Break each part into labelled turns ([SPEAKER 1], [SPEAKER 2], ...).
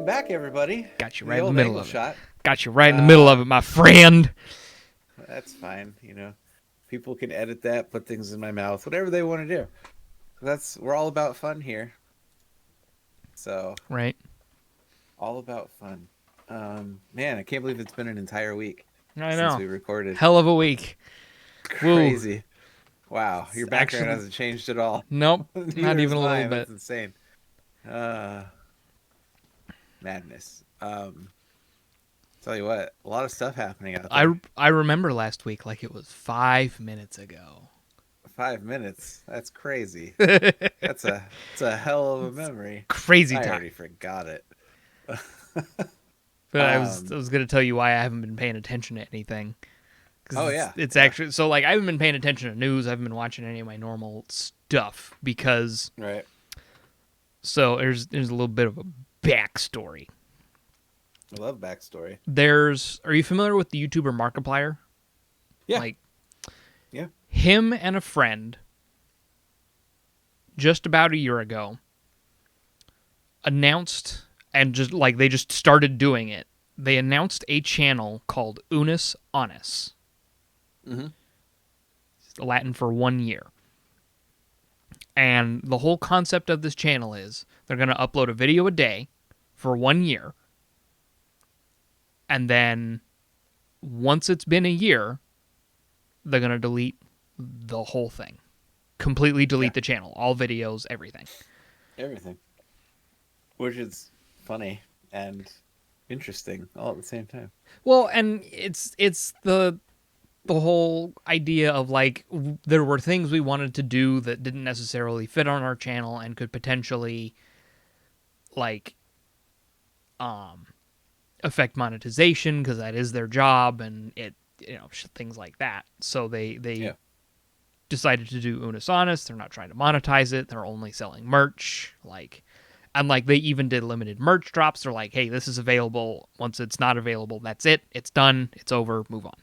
[SPEAKER 1] back, everybody.
[SPEAKER 2] Got you
[SPEAKER 1] The
[SPEAKER 2] right in the
[SPEAKER 1] old
[SPEAKER 2] middle
[SPEAKER 1] angle
[SPEAKER 2] of it.
[SPEAKER 1] shot.
[SPEAKER 2] Got you right in the middle of it, my friend.
[SPEAKER 1] That's fine. People can edit that, put things in my mouth, whatever they want to do. We're all about fun here. So
[SPEAKER 2] Right.
[SPEAKER 1] all about fun. Man, I can't believe it's been an entire week
[SPEAKER 2] I
[SPEAKER 1] since
[SPEAKER 2] know.
[SPEAKER 1] we recorded.
[SPEAKER 2] Hell of a week.
[SPEAKER 1] Crazy. Wow, your background
[SPEAKER 2] Actually,
[SPEAKER 1] hasn't changed at all.
[SPEAKER 2] nope, not
[SPEAKER 1] Neither is
[SPEAKER 2] even a little
[SPEAKER 1] mine.
[SPEAKER 2] bit.
[SPEAKER 1] That's insane. Madness. Tell you what, a lot of stuff happening out there.
[SPEAKER 2] I remember last week like it was 5 minutes ago.
[SPEAKER 1] 5 minutes. That's crazy. It's a hell of a memory.
[SPEAKER 2] Crazy
[SPEAKER 1] I
[SPEAKER 2] time.
[SPEAKER 1] already forgot it.
[SPEAKER 2] But I was going to tell you why I haven't been paying attention to anything. It's actually so like I haven't been paying attention to news. I haven't been watching any of my normal stuff because
[SPEAKER 1] Right.
[SPEAKER 2] So there's a little bit of a backstory.
[SPEAKER 1] I love backstory.
[SPEAKER 2] Are you familiar with the YouTuber Markiplier?
[SPEAKER 1] Yeah.
[SPEAKER 2] Yeah. Him and a friend just about a year ago announced, and they just started doing it. They announced a channel called Unus Annus.
[SPEAKER 1] Mm-hmm.
[SPEAKER 2] It's Latin for 1 year. And the whole concept of this channel is they're going to upload a video a day for 1 year. And then once it's been a year, they're going to delete the whole thing. Completely delete the channel. All videos, everything.
[SPEAKER 1] Everything. Which is funny and interesting all at the same time.
[SPEAKER 2] Well, and it's the whole idea of like there were things we wanted to do that didn't necessarily fit on our channel and could potentially like affect monetization because that is their job and things like that. So they decided to do Unus Annus. They're not trying to monetize it. They're only selling merch. And they even did limited merch drops. They're like, hey, this is available. Once it's not available, that's it. It's done. It's over. Move on.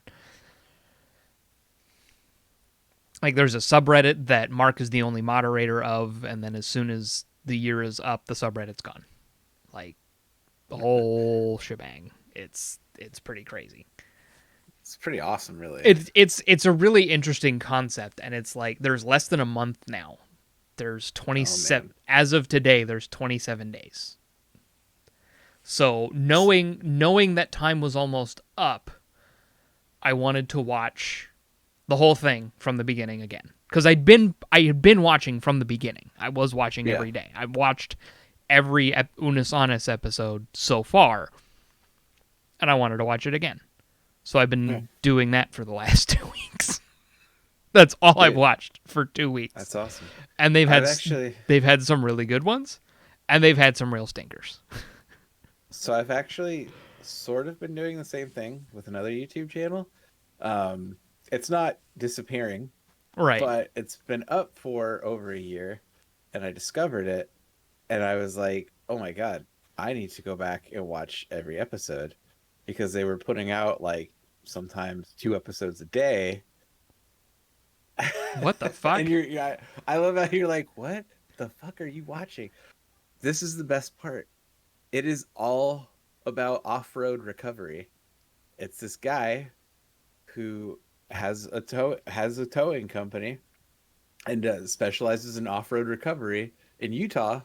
[SPEAKER 2] Like there's a subreddit that Mark is the only moderator of, and then as soon as the year is up, the subreddit's gone. Like the whole shebang. It's pretty crazy.
[SPEAKER 1] It's pretty awesome, really.
[SPEAKER 2] It's a really interesting concept, and it's like there's less than a month now. There's 27 as of today. There's 27 days. So knowing that time was almost up, I wanted to watch the whole thing from the beginning again because I had been watching from the beginning. I was watching every day. I watched every Unus Annus episode so far, and I wanted to watch it again. So I've been doing that for the last 2 weeks. That's all I've watched for 2 weeks.
[SPEAKER 1] That's awesome.
[SPEAKER 2] And they've had some really good ones, and they've had some real stinkers.
[SPEAKER 1] So I've actually sort of been doing the same thing with another YouTube channel. It's not disappearing,
[SPEAKER 2] right?
[SPEAKER 1] But it's been up for over a year, and I discovered it, and I was like, "Oh my god, I need to go back and watch every episode," because they were putting out like sometimes 2 episodes a day.
[SPEAKER 2] What the fuck?
[SPEAKER 1] And I love how you're like, what the fuck are you watching? This is the best part. It is all about off-road recovery. It's this guy who has a towing company and specializes in off-road recovery in Utah.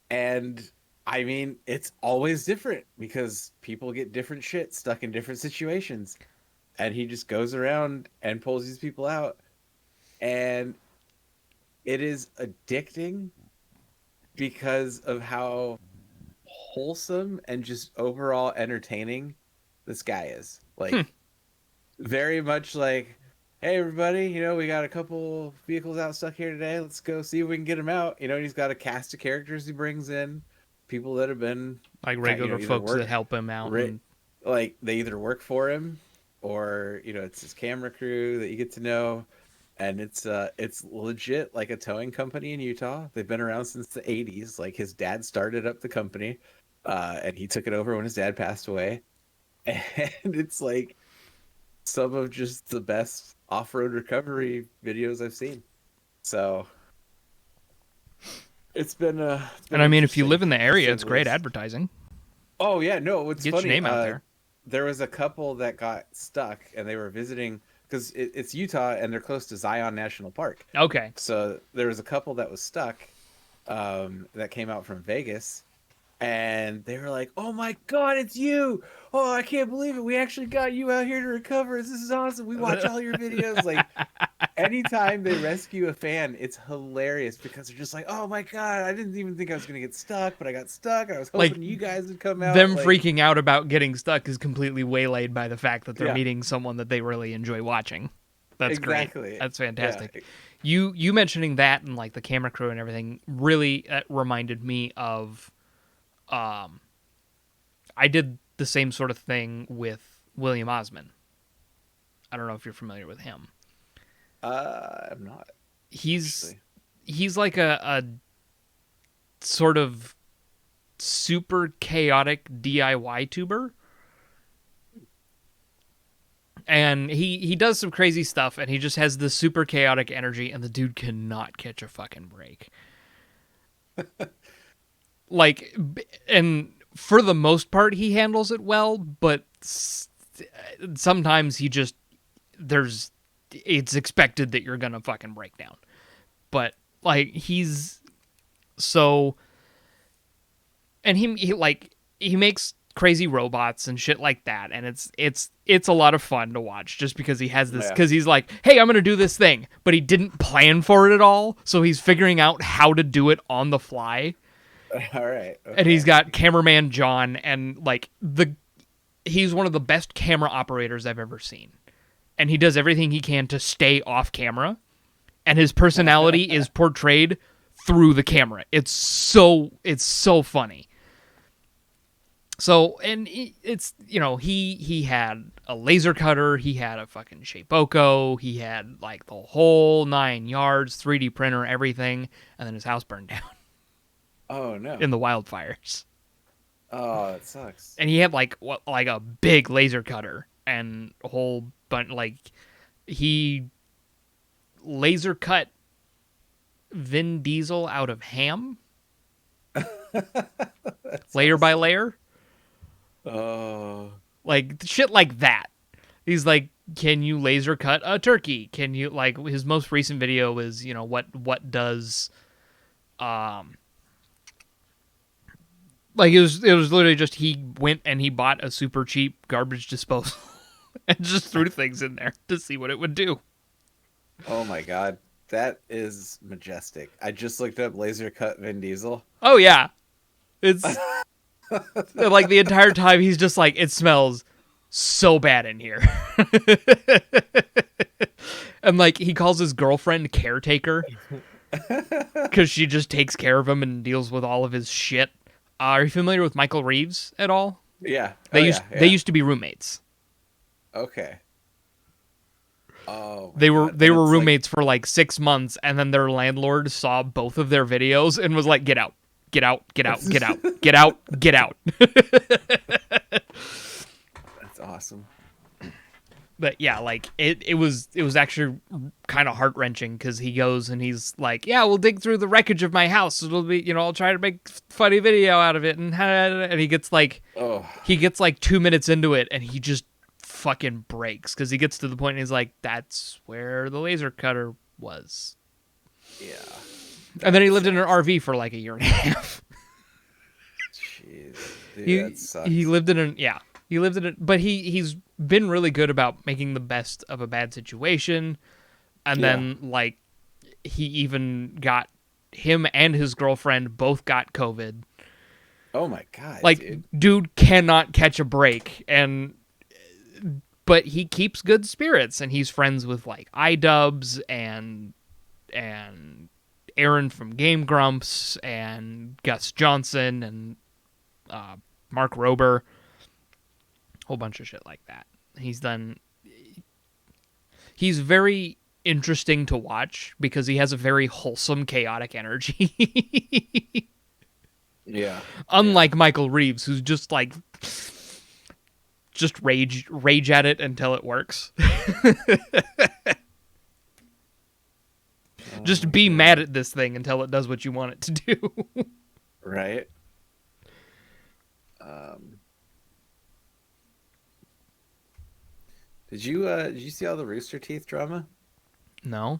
[SPEAKER 1] And I mean, it's always different because people get different shit stuck in different situations. And he just goes around and pulls these people out. And it is addicting because of how wholesome and just overall entertaining this guy is. Like, very much like, hey, everybody, we got a couple vehicles out stuck here today. Let's go see if we can get them out. And he's got a cast of characters he brings in, people that have been
[SPEAKER 2] like regular folks that help him out.
[SPEAKER 1] Like, they either work for him or, it's his camera crew that you get to know. And it's legit like a towing company in Utah. They've been around since the 80s. Like, his dad started up the company, and he took it over when his dad passed away. And it's like some of just the best off-road recovery videos I've seen. So it's been
[SPEAKER 2] and I mean, if you live in the area, it's great advertising.
[SPEAKER 1] Oh yeah, no, what's
[SPEAKER 2] Get your
[SPEAKER 1] funny,
[SPEAKER 2] name out there.
[SPEAKER 1] there was a couple that got stuck and they were visiting because it's Utah and they're close to Zion National Park.
[SPEAKER 2] Okay.
[SPEAKER 1] So there was a couple that was stuck that came out from Vegas, and they were like, "Oh my God, it's you! Oh, I can't believe it! We actually got you out here to recover. This is awesome. We watch all your videos." Like anytime they rescue a fan, it's hilarious because they're just like, "Oh my God, I didn't even think I was gonna get stuck, but I got stuck. I was
[SPEAKER 2] Like,
[SPEAKER 1] hoping you guys would come out."
[SPEAKER 2] them
[SPEAKER 1] Like,
[SPEAKER 2] freaking out about getting stuck is completely waylaid by the fact that they're
[SPEAKER 1] yeah,
[SPEAKER 2] meeting someone that they really enjoy watching. That's great.
[SPEAKER 1] exactly.
[SPEAKER 2] That's
[SPEAKER 1] Yeah.
[SPEAKER 2] fantastic. You mentioning that and like the camera crew and everything really reminded me of I did the same sort of thing with William Osman. I don't know if you're familiar with him.
[SPEAKER 1] I'm not
[SPEAKER 2] He's
[SPEAKER 1] actually.
[SPEAKER 2] he's like a sort of super chaotic DIY tuber. And he does some crazy stuff, and he just has this super chaotic energy, and the dude cannot catch a fucking break. Like, and for the most part, he handles it well, but sometimes he just it's expected that you're gonna fucking break down. But like he's so, and he makes crazy robots and shit like that, and it's a lot of fun to watch just because he has this,
[SPEAKER 1] Yeah.
[SPEAKER 2] because he's like, hey, I'm gonna do this thing, but he didn't plan for it at all, so he's figuring out how to do it on the fly.
[SPEAKER 1] All right.
[SPEAKER 2] And he's
[SPEAKER 1] Okay.
[SPEAKER 2] got cameraman John, and like he's one of the best camera operators I've ever seen, and he does everything he can to stay off camera, and his personality is portrayed through the camera. It's so funny. So, and it's, he had a laser cutter, he had a fucking Shapeoko, he had like the whole 9 yards, 3D printer, everything, and then his house burned down
[SPEAKER 1] Oh no.
[SPEAKER 2] in the wildfires.
[SPEAKER 1] Oh, it sucks.
[SPEAKER 2] And he had like a big laser cutter and a whole bunch, like he laser cut Vin Diesel out of ham layer by layer.
[SPEAKER 1] Oh.
[SPEAKER 2] Like shit like that. He's like, can you laser cut a turkey? Can you, like, his most recent video is, what does like it was literally just he went and he bought a super cheap garbage disposal and just threw things in there to see what it would do.
[SPEAKER 1] Oh my God. That is majestic. I just looked up laser cut Vin Diesel.
[SPEAKER 2] Oh yeah. It's like the entire time he's just like, it smells so bad in here. And like he calls his girlfriend caretaker because she just takes care of him and deals with all of his shit. Are you familiar with Michael Reeves at all?
[SPEAKER 1] Yeah.
[SPEAKER 2] They
[SPEAKER 1] Oh,
[SPEAKER 2] used
[SPEAKER 1] yeah.
[SPEAKER 2] they used to be roommates.
[SPEAKER 1] Okay. Oh my
[SPEAKER 2] They were
[SPEAKER 1] God.
[SPEAKER 2] they
[SPEAKER 1] And
[SPEAKER 2] were
[SPEAKER 1] it's like,
[SPEAKER 2] roommates for like 6 months, and then their landlord saw both of their videos and was like, "Get out, get out, get out, get out, get out, get out."
[SPEAKER 1] that's awesome.
[SPEAKER 2] But yeah, like it was actually kind of heart wrenching because he goes and he's like, "Yeah, we'll dig through the wreckage of my house. It'll be, I'll try to make funny video out of it." And he gets like
[SPEAKER 1] Oh.
[SPEAKER 2] 2 minutes into it, and he just fucking breaks because he gets to the point and he's like, "That's where the laser cutter was."
[SPEAKER 1] Yeah.
[SPEAKER 2] And then he lived in an RV for like a year and a half.
[SPEAKER 1] Jeez. Dude, that sucks.
[SPEAKER 2] He lived in it, but he's been really good about making the best of a bad situation. And then like he even got him and his girlfriend both got COVID.
[SPEAKER 1] Oh my God.
[SPEAKER 2] Like dude cannot catch a break, but he keeps good spirits, and he's friends with like iDubbbz and Aaron from Game Grumps and Gus Johnson and Mark Rober, whole bunch of shit like that. He's very interesting to watch because he has a very wholesome, chaotic energy.
[SPEAKER 1] Yeah.
[SPEAKER 2] Unlike Michael Reeves, who's just like rage at it until it works. Just be mad at this thing until it does what you want it to do.
[SPEAKER 1] Right. Um, did you see all the Rooster Teeth drama?
[SPEAKER 2] No,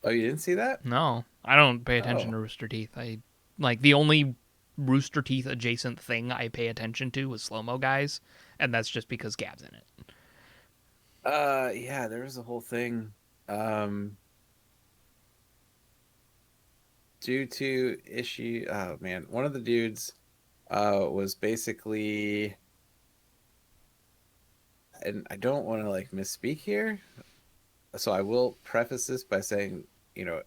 [SPEAKER 1] Oh, you didn't see that?
[SPEAKER 2] no, I don't pay attention
[SPEAKER 1] Oh,
[SPEAKER 2] to Rooster Teeth. I like the only Rooster Teeth adjacent thing I pay attention to was Slow Mo Guys, and that's just because Gab's in it.
[SPEAKER 1] yeah, there was a whole thing. Um, due to issue, oh man, one of the dudes, was basically, and I don't want to like misspeak here, so I will preface this by saying,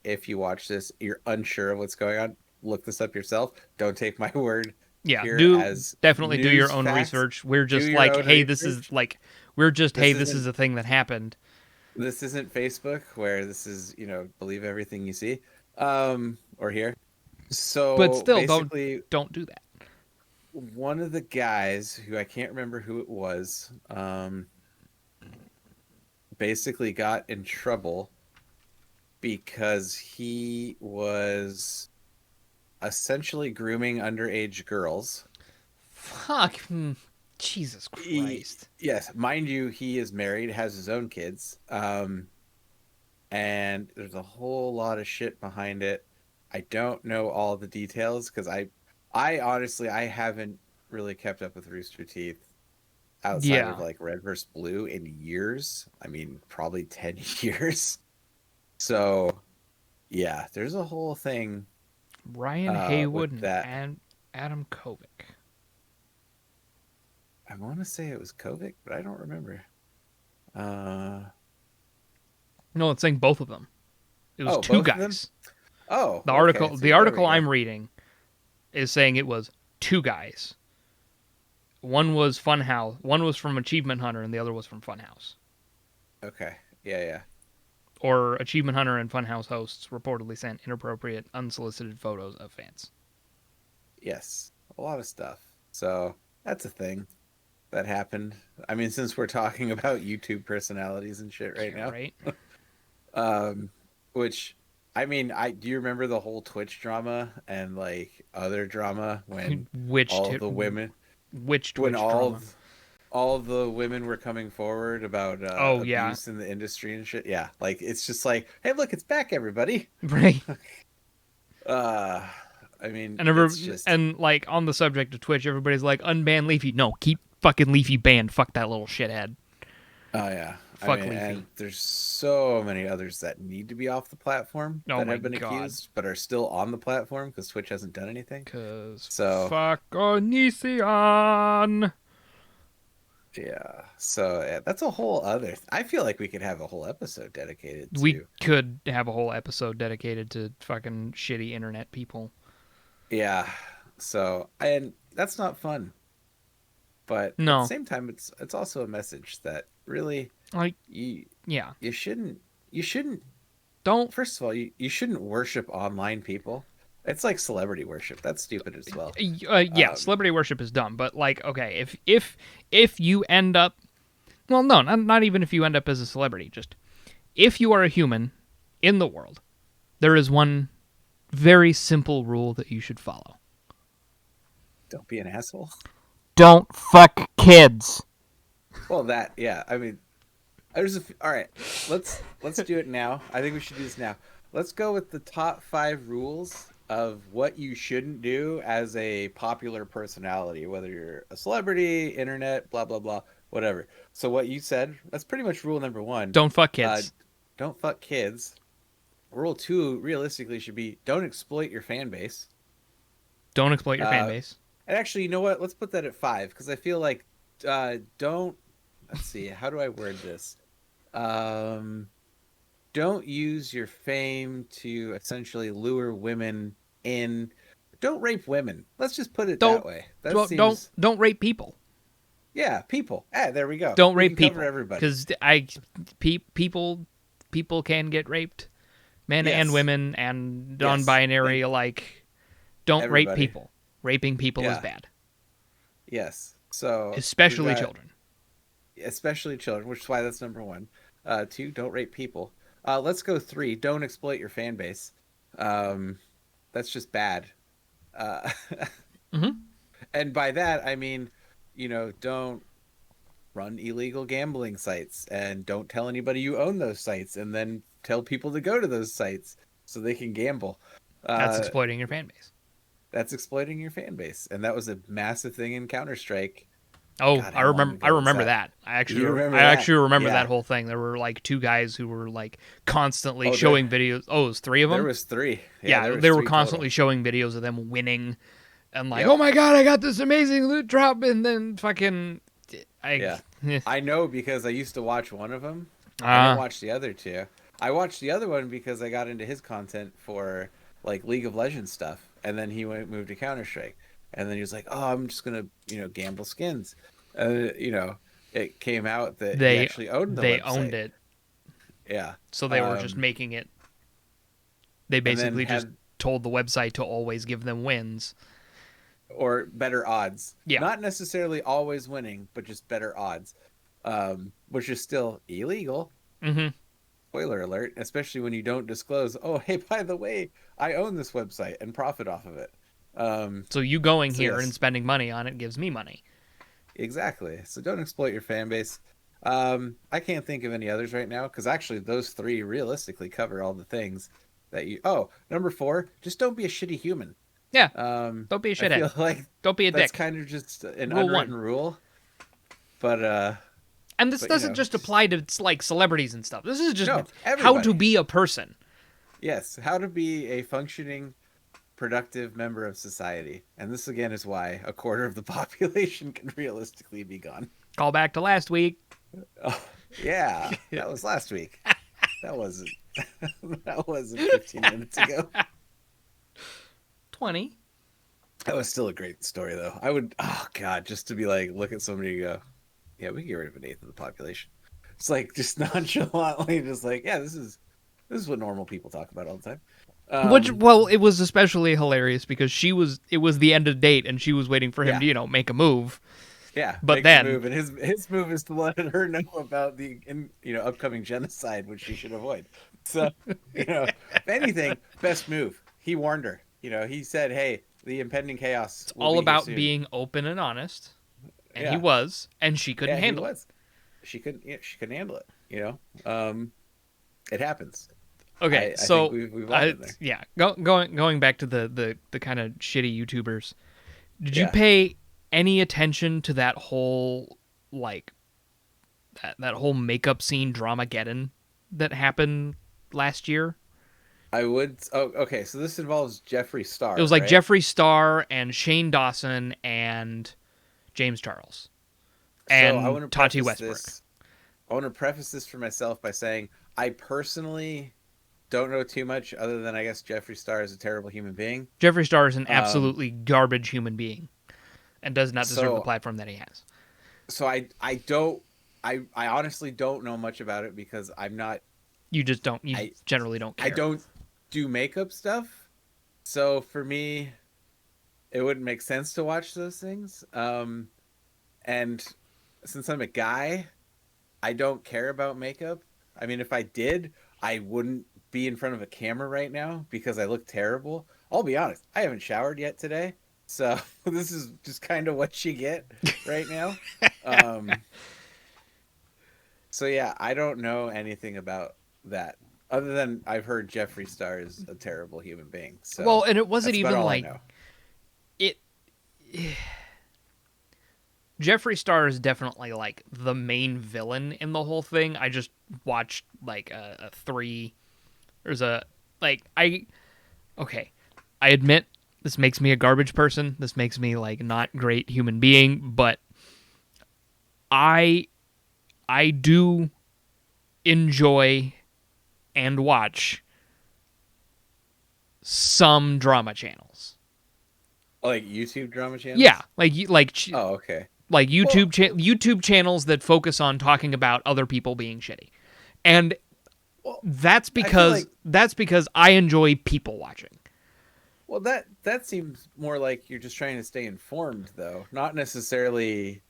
[SPEAKER 1] if you watch this, you're unsure of what's going on, look this up yourself. Don't take my word
[SPEAKER 2] Yeah,
[SPEAKER 1] here
[SPEAKER 2] do
[SPEAKER 1] as
[SPEAKER 2] definitely do your
[SPEAKER 1] news
[SPEAKER 2] own
[SPEAKER 1] facts.
[SPEAKER 2] research. We're
[SPEAKER 1] Do
[SPEAKER 2] just
[SPEAKER 1] your
[SPEAKER 2] like,
[SPEAKER 1] own
[SPEAKER 2] hey, this is
[SPEAKER 1] research.
[SPEAKER 2] like, we're just,
[SPEAKER 1] This
[SPEAKER 2] hey, this is
[SPEAKER 1] isn't
[SPEAKER 2] a thing that happened.
[SPEAKER 1] this isn't Facebook where this is, believe everything you see or hear.
[SPEAKER 2] But
[SPEAKER 1] So
[SPEAKER 2] still,
[SPEAKER 1] basically,
[SPEAKER 2] don't do that.
[SPEAKER 1] one of the guys who I can't remember who it was, basically got in trouble because he was essentially grooming underage girls.
[SPEAKER 2] Fuck, Jesus Christ.
[SPEAKER 1] Yes, mind you, he is married, has his own kids, and there's a whole lot of shit behind it. I don't know all the details because I honestly, I haven't really kept up with Rooster Teeth outside of
[SPEAKER 2] Yeah,
[SPEAKER 1] like Red vs. Blue in years. I mean, probably 10 years. So yeah, there's a whole thing
[SPEAKER 2] Ryan
[SPEAKER 1] with
[SPEAKER 2] Haywood
[SPEAKER 1] that.
[SPEAKER 2] and Adam Kovic.
[SPEAKER 1] I want to say it was Kovic, but I don't remember. Uh,
[SPEAKER 2] No, it's saying both of them. It was
[SPEAKER 1] oh,
[SPEAKER 2] two
[SPEAKER 1] both of them.
[SPEAKER 2] guys.
[SPEAKER 1] Oh,
[SPEAKER 2] The
[SPEAKER 1] okay.
[SPEAKER 2] article,
[SPEAKER 1] See,
[SPEAKER 2] the
[SPEAKER 1] there we
[SPEAKER 2] article
[SPEAKER 1] go.
[SPEAKER 2] I'm reading is saying it was two guys. One was Funhouse, one was from Achievement Hunter, and the other was from Funhouse.
[SPEAKER 1] Okay. Yeah, yeah.
[SPEAKER 2] Or Achievement Hunter and Funhouse hosts reportedly sent inappropriate, unsolicited photos of fans.
[SPEAKER 1] Yes. A lot of stuff. So that's a thing that happened. I mean, since we're talking about YouTube personalities and shit right
[SPEAKER 2] Yeah,
[SPEAKER 1] now,
[SPEAKER 2] right?
[SPEAKER 1] um, which I mean, I do you remember the whole Twitch drama and like other drama when
[SPEAKER 2] which
[SPEAKER 1] all
[SPEAKER 2] t-
[SPEAKER 1] the women,
[SPEAKER 2] which
[SPEAKER 1] when
[SPEAKER 2] Twitch drama?
[SPEAKER 1] all the women were coming forward about
[SPEAKER 2] Oh yeah,
[SPEAKER 1] abuse in the industry and shit. Yeah, like it's just like, hey, look, it's back, everybody.
[SPEAKER 2] right.
[SPEAKER 1] Uh, I mean,
[SPEAKER 2] And
[SPEAKER 1] it's just,
[SPEAKER 2] and like on the subject of Twitch, everybody's like, unban Leafy. No, keep fucking Leafy banned. Fuck that little shithead.
[SPEAKER 1] oh yeah. I
[SPEAKER 2] Fuck
[SPEAKER 1] mean,
[SPEAKER 2] Leafy.
[SPEAKER 1] and there's so many others that need to be off the platform
[SPEAKER 2] Oh
[SPEAKER 1] that
[SPEAKER 2] my
[SPEAKER 1] have been
[SPEAKER 2] god.
[SPEAKER 1] accused, but are still on the platform because Twitch hasn't done anything.
[SPEAKER 2] Cause
[SPEAKER 1] So
[SPEAKER 2] fuck Onision.
[SPEAKER 1] yeah, so yeah, that's a whole other. I feel like we could have a whole episode dedicated
[SPEAKER 2] We
[SPEAKER 1] to.
[SPEAKER 2] could have a whole episode dedicated to fucking shitty internet people.
[SPEAKER 1] Yeah, so and that's not fun, but at the
[SPEAKER 2] No,
[SPEAKER 1] same time, it's also a message that really
[SPEAKER 2] like
[SPEAKER 1] you
[SPEAKER 2] yeah,
[SPEAKER 1] you shouldn't.
[SPEAKER 2] don't.
[SPEAKER 1] First of all, you shouldn't worship online people. It's like celebrity worship. That's stupid as well.
[SPEAKER 2] Yeah,
[SPEAKER 1] Um,
[SPEAKER 2] celebrity worship is dumb, but like, okay, if you end up, well, no, not even if you end up as a celebrity, just if you are a human in the world, there is one very simple rule that you should follow.
[SPEAKER 1] don't be an asshole.
[SPEAKER 2] Don't fuck kids.
[SPEAKER 1] Well, that yeah. I mean, all right. Let's do it now. I think we should do this now. Let's go with the top 5 rules of what you shouldn't do as a popular personality, whether you're a celebrity, internet, blah blah blah, whatever. So what you said, that's pretty much rule number 1.
[SPEAKER 2] Don't fuck
[SPEAKER 1] Uh,
[SPEAKER 2] kids.
[SPEAKER 1] don't fuck kids. Rule 2 realistically should be don't exploit your fan base.
[SPEAKER 2] Don't exploit your fan
[SPEAKER 1] Uh,
[SPEAKER 2] base.
[SPEAKER 1] and actually, you know what? Let's put that at 5 because I feel like don't. Let's see. How do I word this? Um, don't use your fame to essentially lure women in. Don't rape women. Let's just put it that
[SPEAKER 2] Don't
[SPEAKER 1] way. That
[SPEAKER 2] don't don't,
[SPEAKER 1] seems,
[SPEAKER 2] don't rape people.
[SPEAKER 1] yeah, people. Ah, there we go.
[SPEAKER 2] Don't
[SPEAKER 1] We
[SPEAKER 2] rape
[SPEAKER 1] can cover
[SPEAKER 2] people
[SPEAKER 1] everybody.
[SPEAKER 2] because people can get raped, men and
[SPEAKER 1] Yes,
[SPEAKER 2] women and
[SPEAKER 1] yes.
[SPEAKER 2] non-binary alike. Don't rape
[SPEAKER 1] Everybody.
[SPEAKER 2] people. Raping people is
[SPEAKER 1] Yeah,
[SPEAKER 2] bad,
[SPEAKER 1] yes. So we've
[SPEAKER 2] especially
[SPEAKER 1] got
[SPEAKER 2] children.
[SPEAKER 1] especially children, which is why that's number 1. 2, don't rape people. Let's go 3. Don't exploit your fan base. Um, that's just bad. Uh,
[SPEAKER 2] Hmm.
[SPEAKER 1] And by that, I mean, don't run illegal gambling sites and don't tell anybody you own those sites and then tell people to go to those sites so they can gamble.
[SPEAKER 2] That's
[SPEAKER 1] Uh,
[SPEAKER 2] exploiting your fan base.
[SPEAKER 1] that's exploiting your fan base. And that was a massive thing in Counter-Strike.
[SPEAKER 2] Oh,
[SPEAKER 1] God,
[SPEAKER 2] I
[SPEAKER 1] how long
[SPEAKER 2] remember. I
[SPEAKER 1] ago was
[SPEAKER 2] remember
[SPEAKER 1] that?
[SPEAKER 2] that.
[SPEAKER 1] You remember
[SPEAKER 2] I
[SPEAKER 1] that?
[SPEAKER 2] actually remember that
[SPEAKER 1] Yeah.
[SPEAKER 2] whole thing. There were like two guys who were like constantly
[SPEAKER 1] Oh,
[SPEAKER 2] showing videos. Oh, it was three of
[SPEAKER 1] there
[SPEAKER 2] them.
[SPEAKER 1] was three. Yeah,
[SPEAKER 2] Yeah,
[SPEAKER 1] there was
[SPEAKER 2] they were
[SPEAKER 1] three total.
[SPEAKER 2] constantly showing videos of them winning, and like,
[SPEAKER 1] Yep.
[SPEAKER 2] oh my god, I got this amazing loot drop, and then fucking,
[SPEAKER 1] Yeah. I know because I used to watch one of them. I didn't
[SPEAKER 2] uh,
[SPEAKER 1] watch the other two. I watched the other one because I got into his content for like League of Legends stuff, and then he moved to Counter Strike, and then he was like, "Oh, I'm just gonna gamble skins." It came out that he
[SPEAKER 2] they
[SPEAKER 1] actually owned the
[SPEAKER 2] they
[SPEAKER 1] website.
[SPEAKER 2] owned it,
[SPEAKER 1] Yeah.
[SPEAKER 2] so they were just making it. They
[SPEAKER 1] And then
[SPEAKER 2] basically just
[SPEAKER 1] had
[SPEAKER 2] told the website to always give them wins.
[SPEAKER 1] or better odds.
[SPEAKER 2] Yeah.
[SPEAKER 1] Not necessarily always winning, but just better odds, which is still illegal.
[SPEAKER 2] Mm-hmm.
[SPEAKER 1] Spoiler alert, especially when you don't disclose, oh, hey, by the way, I own this website and profit off of it.
[SPEAKER 2] So you going
[SPEAKER 1] So
[SPEAKER 2] here
[SPEAKER 1] yes,
[SPEAKER 2] and spending money on it gives me money.
[SPEAKER 1] exactly. So don't exploit your fan base. I can't think of any others right now because actually those three realistically cover all the things that you. Oh, number 4, just don't be a shitty human.
[SPEAKER 2] Yeah, don't be a
[SPEAKER 1] I
[SPEAKER 2] shithead.
[SPEAKER 1] feel like
[SPEAKER 2] Don't be a
[SPEAKER 1] that's
[SPEAKER 2] dick.
[SPEAKER 1] kind of just an
[SPEAKER 2] Rule
[SPEAKER 1] unwritten
[SPEAKER 2] 1.
[SPEAKER 1] rule. But
[SPEAKER 2] And this
[SPEAKER 1] but
[SPEAKER 2] doesn't just apply to like celebrities and stuff. This is just
[SPEAKER 1] no,
[SPEAKER 2] how to
[SPEAKER 1] everybody.
[SPEAKER 2] be a person.
[SPEAKER 1] Yes, how to be a functioning, productive member of society. And this again is why a quarter of the population can realistically be gone.
[SPEAKER 2] Call back to last week.
[SPEAKER 1] Oh, yeah, that was last week. That wasn't. That wasn't 15 minutes ago.
[SPEAKER 2] 20.
[SPEAKER 1] That was still a great story, though. I would. Oh God, just to be like, look at somebody and go, yeah, we can get rid of an eighth of the population. It's like just nonchalantly, just like, yeah, this is what normal people talk about all the time.
[SPEAKER 2] Which, well, it was especially hilarious because it was the end of the date and she was waiting for him
[SPEAKER 1] Yeah.
[SPEAKER 2] to, make a move.
[SPEAKER 1] Yeah,
[SPEAKER 2] But
[SPEAKER 1] make
[SPEAKER 2] then-
[SPEAKER 1] the move, and his move is to let her know about the upcoming genocide, which she should avoid. So if anything, best move. He warned her. He said, "Hey, the impending chaos." Will
[SPEAKER 2] All
[SPEAKER 1] be here
[SPEAKER 2] about
[SPEAKER 1] soon."
[SPEAKER 2] being open and honest. And
[SPEAKER 1] Yeah.
[SPEAKER 2] he was. And she couldn't
[SPEAKER 1] Yeah,
[SPEAKER 2] handle
[SPEAKER 1] he
[SPEAKER 2] it.
[SPEAKER 1] was. She couldn't. Yeah, she couldn't handle it. It happens.
[SPEAKER 2] Okay,
[SPEAKER 1] I
[SPEAKER 2] so
[SPEAKER 1] think we've all been there.
[SPEAKER 2] yeah, going back to the kind of shitty YouTubers. Did you
[SPEAKER 1] Yeah.
[SPEAKER 2] pay any attention to that whole like that whole makeup scene Dramageddon that happened last year?
[SPEAKER 1] I would. Oh, okay. So this involves Jeffree Star.
[SPEAKER 2] It was like
[SPEAKER 1] right?
[SPEAKER 2] Jeffree Star and Shane Dawson and James Charles and
[SPEAKER 1] I wanna
[SPEAKER 2] Tati
[SPEAKER 1] preface
[SPEAKER 2] Westbrook.
[SPEAKER 1] I want to preface this for myself by saying I personally don't know too much other than I guess Jeffree Star is a terrible human being.
[SPEAKER 2] Jeffree Star is an absolutely garbage human being and does not deserve
[SPEAKER 1] So-
[SPEAKER 2] the platform that he has.
[SPEAKER 1] So I don't I honestly don't know much about it because I'm not
[SPEAKER 2] You just don't. You
[SPEAKER 1] I-
[SPEAKER 2] generally don't care.
[SPEAKER 1] I don't do makeup stuff. So for me it wouldn't make sense to watch those things. And since I'm a guy, I don't care about makeup. I mean, if I did, I wouldn't be in front of a camera right now because I look terrible. I'll be honest, I haven't showered yet today. So this is just kind of what you get right now. So yeah, I don't know anything about that other than I've heard Jeffree Star is a terrible human being. So
[SPEAKER 2] Well, and it wasn't
[SPEAKER 1] that's about
[SPEAKER 2] even
[SPEAKER 1] all I
[SPEAKER 2] like
[SPEAKER 1] know.
[SPEAKER 2] it. Jeffree Star is definitely like the main villain in the whole thing. I just watched like a 3. There's a like I. Okay, I admit this makes me a garbage person. This makes me like not great human being, but I do enjoy and watch some drama channels.
[SPEAKER 1] Like YouTube drama channels.
[SPEAKER 2] Yeah,
[SPEAKER 1] Oh, okay.
[SPEAKER 2] like YouTube channels that focus on talking about other people being shitty, and
[SPEAKER 1] Well,
[SPEAKER 2] that's
[SPEAKER 1] feel
[SPEAKER 2] because I enjoy people watching.
[SPEAKER 1] Well, that seems more like you're just trying to stay informed, though, not necessarily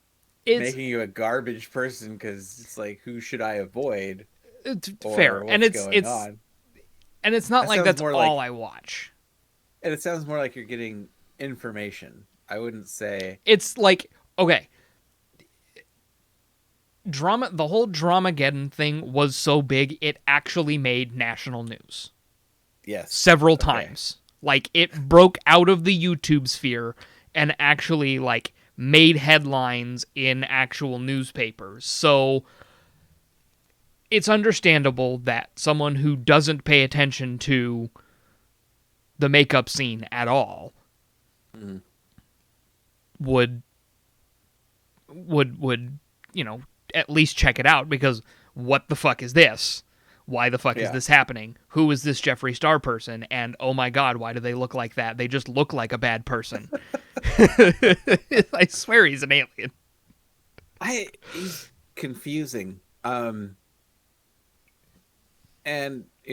[SPEAKER 2] It's
[SPEAKER 1] making you a garbage person because it's like, who should I avoid? Or
[SPEAKER 2] fair,
[SPEAKER 1] what's
[SPEAKER 2] and it's
[SPEAKER 1] going on?
[SPEAKER 2] and it's not
[SPEAKER 1] That
[SPEAKER 2] like
[SPEAKER 1] sounds
[SPEAKER 2] that's
[SPEAKER 1] more
[SPEAKER 2] all
[SPEAKER 1] like-
[SPEAKER 2] I watch.
[SPEAKER 1] And it sounds more like you're getting information I wouldn't say.
[SPEAKER 2] It's like, okay, the whole Dramageddon thing was so big it actually made national news
[SPEAKER 1] Yes.
[SPEAKER 2] several
[SPEAKER 1] Okay.
[SPEAKER 2] times. Like it broke out of the YouTube sphere and actually like made headlines in actual newspapers. So it's understandable that someone who doesn't pay attention to the makeup scene at all
[SPEAKER 1] Mhm.
[SPEAKER 2] would would you know, at least check it out, because what the fuck is this? Why the fuck is
[SPEAKER 1] Yeah.
[SPEAKER 2] this happening? Who is this Jeffree Star person? And oh my god, why do they look like that? They just look like a bad person. I swear he's an alien.
[SPEAKER 1] He's confusing. And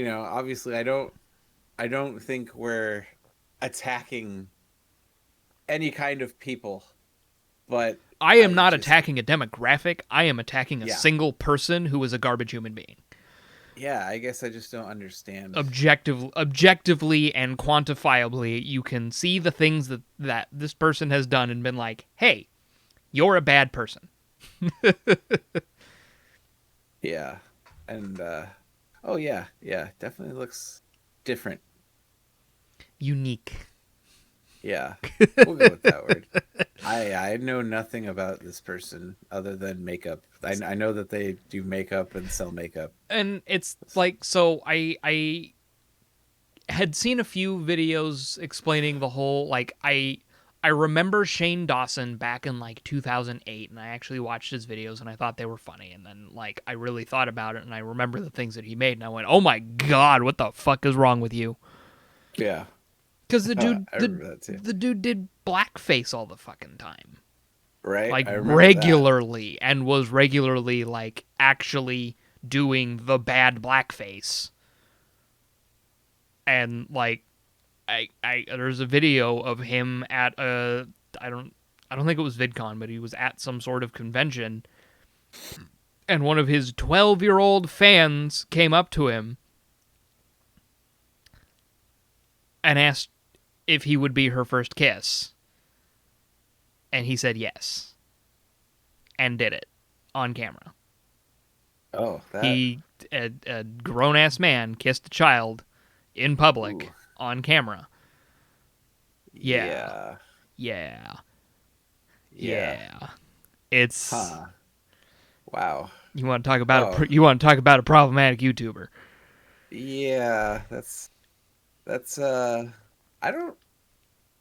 [SPEAKER 1] obviously I don't think we're attacking any kind of people, but
[SPEAKER 2] I am
[SPEAKER 1] I
[SPEAKER 2] not
[SPEAKER 1] just
[SPEAKER 2] attacking a demographic. I am attacking a
[SPEAKER 1] yeah.
[SPEAKER 2] single person who is a garbage human being.
[SPEAKER 1] Yeah, I guess I just don't understand.
[SPEAKER 2] Objectively and quantifiably, you can see the things that this person has done and been like, "Hey, you're a bad person."
[SPEAKER 1] Yeah. And oh yeah, yeah, definitely looks different.
[SPEAKER 2] Unique.
[SPEAKER 1] Yeah. We'll go with that word. I know nothing about this person other than makeup. I know that they do makeup and sell makeup.
[SPEAKER 2] And it's like, so I had seen a few videos explaining the whole, like, I remember Shane Dawson back in like 2008, and I actually watched his videos and I thought they were funny, and then like I really thought about it and I remember the things that he made and I went, "Oh my god, what the fuck is wrong with you?"
[SPEAKER 1] Yeah.
[SPEAKER 2] Cuz the
[SPEAKER 1] I
[SPEAKER 2] dude
[SPEAKER 1] remember that too.
[SPEAKER 2] the dude did blackface all the fucking time.
[SPEAKER 1] Right?
[SPEAKER 2] Like
[SPEAKER 1] I remember that.
[SPEAKER 2] regularly, and was regularly like actually doing the bad blackface. And like I there's a video of him at a I don't think it was VidCon, but he was at some sort of convention, and one of his 12-year-old fans came up to him and asked if he would be her first kiss, and he said yes, and did it on camera.
[SPEAKER 1] Oh, that.
[SPEAKER 2] He, a grown ass man, kissed a child in public
[SPEAKER 1] Ooh.
[SPEAKER 2] on camera. Yeah,
[SPEAKER 1] Yeah.
[SPEAKER 2] yeah,
[SPEAKER 1] Yeah.
[SPEAKER 2] yeah. It's
[SPEAKER 1] Huh. Wow.
[SPEAKER 2] you want to talk about
[SPEAKER 1] Oh,
[SPEAKER 2] you want to talk about a problematic YouTuber.
[SPEAKER 1] yeah. That's I don't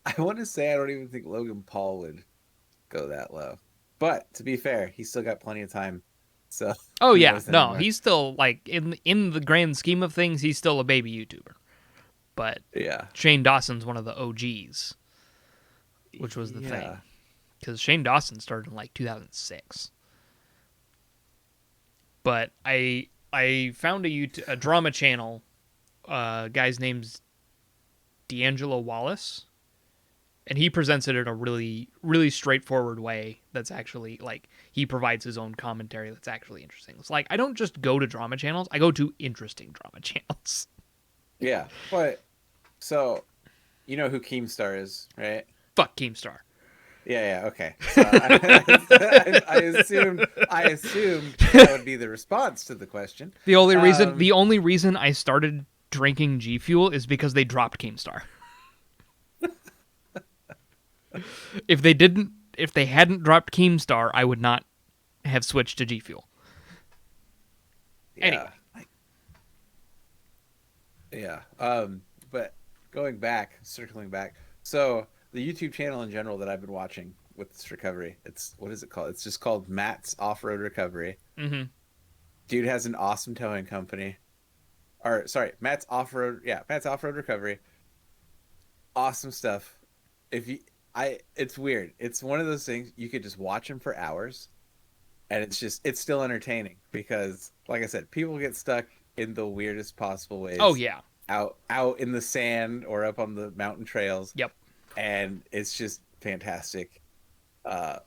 [SPEAKER 1] I want to say I don't even think Logan Paul would go that low. But to be fair, he's still got plenty of time. So
[SPEAKER 2] Oh
[SPEAKER 1] who
[SPEAKER 2] yeah,
[SPEAKER 1] knows
[SPEAKER 2] no,
[SPEAKER 1] anymore?
[SPEAKER 2] he's still like in the grand scheme of things, he's still a baby YouTuber. But
[SPEAKER 1] Yeah.
[SPEAKER 2] Shane Dawson's one of the OGs, which was the thing,
[SPEAKER 1] Yeah.
[SPEAKER 2] because Shane Dawson started in like 2006. But I found a drama channel. Guy's name's D'Angelo Wallace, and he presents it in a really really straightforward way. That's actually like he provides his own commentary. That's actually interesting. It's like I don't just go to drama channels. I go to interesting drama channels.
[SPEAKER 1] Yeah. But so you know who Keemstar is, right?
[SPEAKER 2] Fuck Keemstar.
[SPEAKER 1] Yeah, yeah, okay. So I assumed that would be the response to the question.
[SPEAKER 2] The
[SPEAKER 1] Um,
[SPEAKER 2] only reason I started drinking G Fuel is because they dropped Keemstar. If they hadn't dropped Keemstar, I would not have switched to G Fuel.
[SPEAKER 1] yeah,
[SPEAKER 2] Anyway,
[SPEAKER 1] yeah. But circling back. So the YouTube channel in general that I've been watching with this recovery, it's what is it called? It's just called Matt's Off-Road Recovery.
[SPEAKER 2] mm-hmm.
[SPEAKER 1] Dude has an awesome towing company. Or sorry, Matt's Off-Road. Yeah, Matt's Off-Road Recovery. Awesome stuff. If you, it's weird. It's one of those things you could just watch him for hours and it's still entertaining because like I said, people get stuck in the weirdest possible
[SPEAKER 2] Oh
[SPEAKER 1] ways
[SPEAKER 2] yeah,
[SPEAKER 1] out in the sand or up on the mountain trails,
[SPEAKER 2] yep.
[SPEAKER 1] and it's just fantastic. uh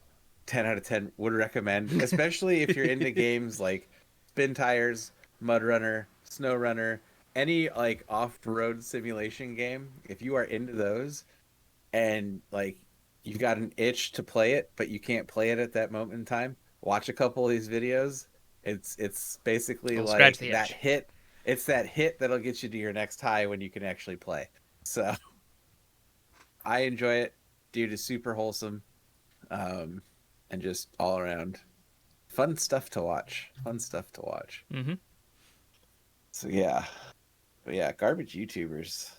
[SPEAKER 1] 10 out of 10 would recommend, especially if you're into games like Spin Tires, Mud Runner, Snow Runner, any like off-road simulation game. If you are into those and like you got an itch to play it, but you can't play it at that moment in time, watch a couple of these videos. It's basically
[SPEAKER 2] It'll scratch
[SPEAKER 1] like
[SPEAKER 2] the
[SPEAKER 1] that
[SPEAKER 2] itch.
[SPEAKER 1] hit. It's that hit that'll get you to your next high when you can actually play. So I enjoy it. Dude is super wholesome, and just all around fun stuff to watch. Fun stuff to watch.
[SPEAKER 2] Mm-hmm.
[SPEAKER 1] So yeah, but yeah, garbage YouTubers.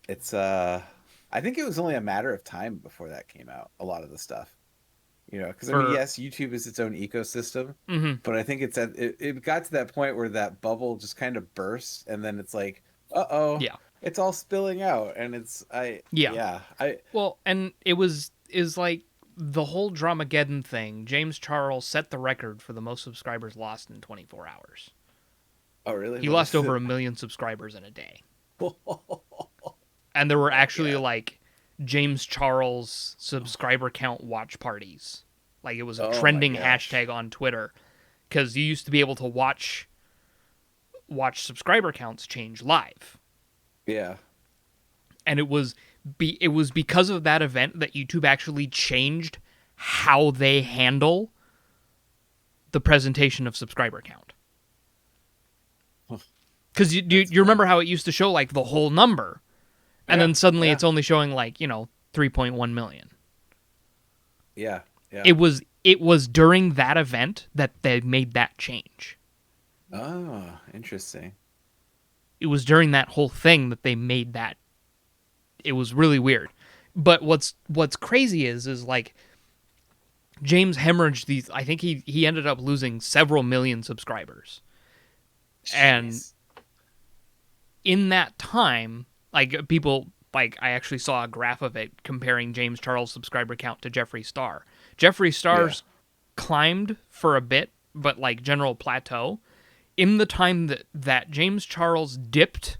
[SPEAKER 1] It's I think it was only a matter of time before that came out. A lot of the stuff, because I mean,
[SPEAKER 2] For
[SPEAKER 1] yes, YouTube is its own ecosystem,
[SPEAKER 2] mm-hmm.
[SPEAKER 1] but I think it got to that point where that bubble just kind of burst, and then it's like, uh-oh,
[SPEAKER 2] Yeah.
[SPEAKER 1] it's all spilling out, and
[SPEAKER 2] Yeah. Well, and is like the whole Dramageddon thing. James Charles set the record for the most subscribers lost in 24 hours.
[SPEAKER 1] Oh really?
[SPEAKER 2] He
[SPEAKER 1] What
[SPEAKER 2] lost
[SPEAKER 1] was
[SPEAKER 2] over
[SPEAKER 1] it?
[SPEAKER 2] 1 million subscribers in a day. And there were actually
[SPEAKER 1] Yeah.
[SPEAKER 2] like James Charles subscriber count watch parties. Like it was a
[SPEAKER 1] Oh my
[SPEAKER 2] trending
[SPEAKER 1] gosh.
[SPEAKER 2] hashtag on Twitter because you used to be able to watch subscriber counts change live.
[SPEAKER 1] Yeah.
[SPEAKER 2] And it was because of that event that YouTube actually changed how they handle the presentation of subscriber count. Because you remember how it used to show like the whole number, and
[SPEAKER 1] Yeah,
[SPEAKER 2] then suddenly
[SPEAKER 1] yeah.
[SPEAKER 2] it's only showing like 3.1 million.
[SPEAKER 1] Yeah. Yeah.
[SPEAKER 2] It was during that event that they made that change.
[SPEAKER 1] Oh, interesting.
[SPEAKER 2] It was during that whole thing that they made that. It was really weird. But what's crazy is like James hemorrhaged these. I think he ended up losing several million subscribers. And
[SPEAKER 1] Jeez.
[SPEAKER 2] in that time, like people, like I actually saw a graph of it comparing James Charles' subscriber count to Jeffree Star. Jeffree Star's climbed for a bit, but like general plateau. In the time that James Charles dipped,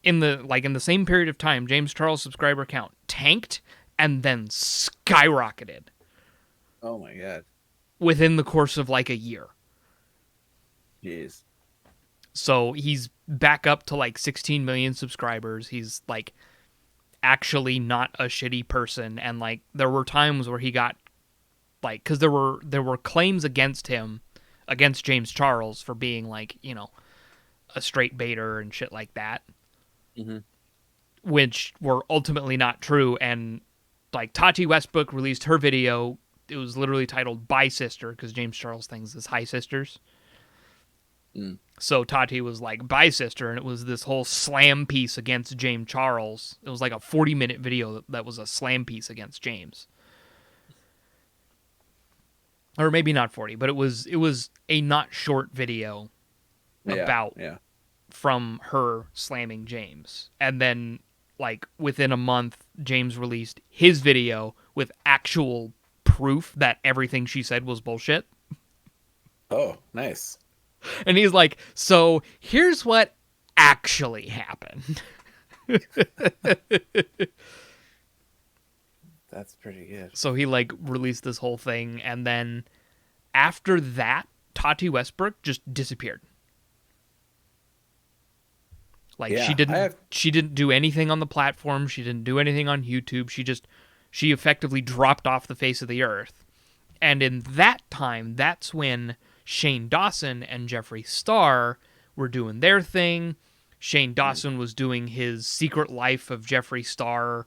[SPEAKER 2] in the same period of time, James Charles' subscriber count tanked and then skyrocketed
[SPEAKER 1] Oh my god.
[SPEAKER 2] within the course of like a year.
[SPEAKER 1] Jeez.
[SPEAKER 2] So he's back up to like 16 million subscribers. He's like actually not a shitty person, and like there were times where he got like, because there were claims against him, against James Charles, for being like a straight baiter and shit like that,
[SPEAKER 1] Mm-hmm.
[SPEAKER 2] which were ultimately not true. And like Tati Westbrook released her video. It was literally titled "Bye Sister" because James Charles thinks is "Hi Sisters."
[SPEAKER 1] Mm.
[SPEAKER 2] So Tati was like, "Bye Sister," and it was this whole slam piece against James Charles. It was like a 40-minute video that was a slam piece against James. Or maybe not 40, but it was a not short video about from her slamming James. And then like within a month, James released his video with actual proof that everything she said was bullshit.
[SPEAKER 1] Oh, nice.
[SPEAKER 2] And he's like, "So here's what actually happened."
[SPEAKER 1] That's pretty good.
[SPEAKER 2] So he like released this whole thing, and then after that, Tati Westbrook just disappeared. Like
[SPEAKER 1] Yeah,
[SPEAKER 2] she didn't do anything on the platform. She didn't do anything on YouTube. She effectively dropped off the face of the earth. And in that time, that's when Shane Dawson and Jeffree Star were doing their thing. Shane Dawson was doing his Secret Life of Jeffree Star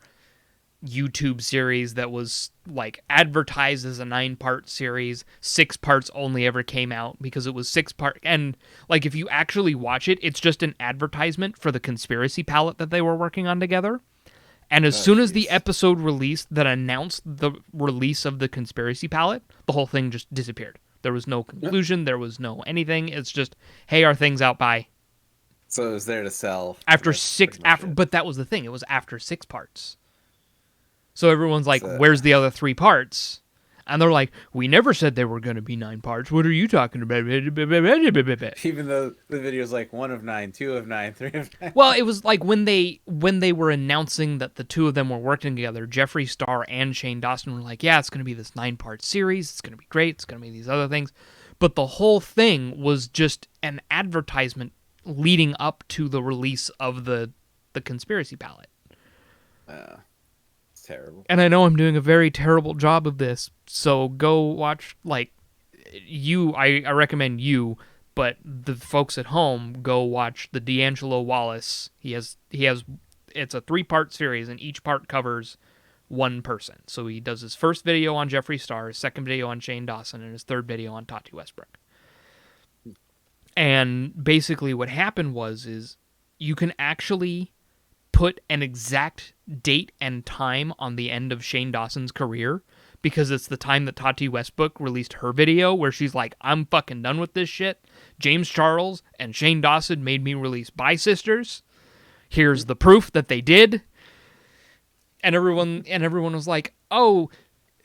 [SPEAKER 2] YouTube series that was like advertised as a 9-part series. 6 parts only ever came out because it was 6-part. And like if you actually watch it, it's just an advertisement for the conspiracy palette that they were working on together. And as soon as the episode released that announced the release of the conspiracy palette, the whole thing just disappeared. There was no conclusion. There was no anything. It's just, hey, our thing's out by.
[SPEAKER 1] So it was there to sell.
[SPEAKER 2] After
[SPEAKER 1] That's
[SPEAKER 2] 6,
[SPEAKER 1] pretty much it.
[SPEAKER 2] but that was the thing. It was after 6 parts. So everyone's like,
[SPEAKER 1] So-
[SPEAKER 2] where's the other 3 parts? And they're like, we never said there were going to be 9 parts. What are you talking about?
[SPEAKER 1] Even though the video's like 1 of 9, 2 of 9, 3 of 9.
[SPEAKER 2] Well, it was like when they were announcing that the two of them were working together, Jeffree Star and Shane Dawson were like, yeah, it's going to be this 9-part series. It's going to be great. It's going to be these other things. But the whole thing was just an advertisement leading up to the release of the conspiracy palette.
[SPEAKER 1] It's terrible.
[SPEAKER 2] And I know I'm doing a very terrible job of this, so go watch, like, I recommend you, but the folks at home, go watch the D'Angelo Wallace. He has, it's a 3-part series, and each part covers one person. So he does his first video on Jeffree Star, his second video on Shane Dawson, and his third video on Tati Westbrook. And basically what happened is you can actually put an exact date and time on the end of Shane Dawson's career, because it's the time that Tati Westbrook released her video where she's like, I'm fucking done with this shit. James Charles and Shane Dawson made me release Bye Sisters. Here's the proof that they did. And everyone was like, oh,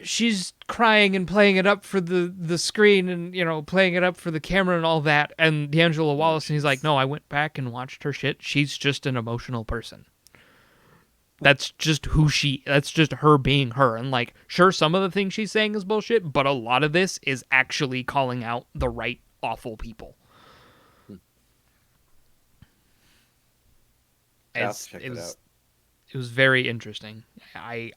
[SPEAKER 2] she's crying and playing it up for the screen and, you know, playing it up for the camera and all that. And D'Angelo Wallace, and he's like, no, I went back and watched her shit. She's just an emotional person. That's just that's just her being her. And, like, sure, some of the things she's saying is bullshit, but a lot of this is actually calling out the right awful people. It was very interesting. I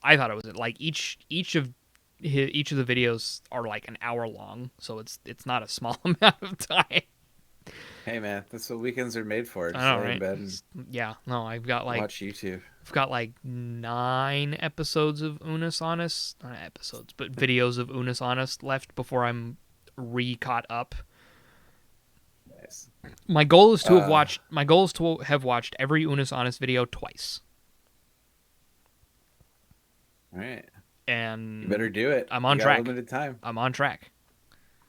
[SPEAKER 2] thought it was, like, each of the videos are like an hour long, so it's not a small amount of time.
[SPEAKER 1] Hey man, that's what weekends are made for. Just
[SPEAKER 2] I know,
[SPEAKER 1] lay
[SPEAKER 2] right?
[SPEAKER 1] in bed and
[SPEAKER 2] Yeah, no, I've got like
[SPEAKER 1] watch YouTube.
[SPEAKER 2] I've got like 9 episodes of Unis Honest, not episodes, but videos of Unis Honest left before I'm caught up.
[SPEAKER 1] Nice.
[SPEAKER 2] My goal is to have watched every Unis Honest video twice.
[SPEAKER 1] All right.
[SPEAKER 2] And
[SPEAKER 1] you better do it.
[SPEAKER 2] I'm on track.
[SPEAKER 1] Limited time.
[SPEAKER 2] I'm on track.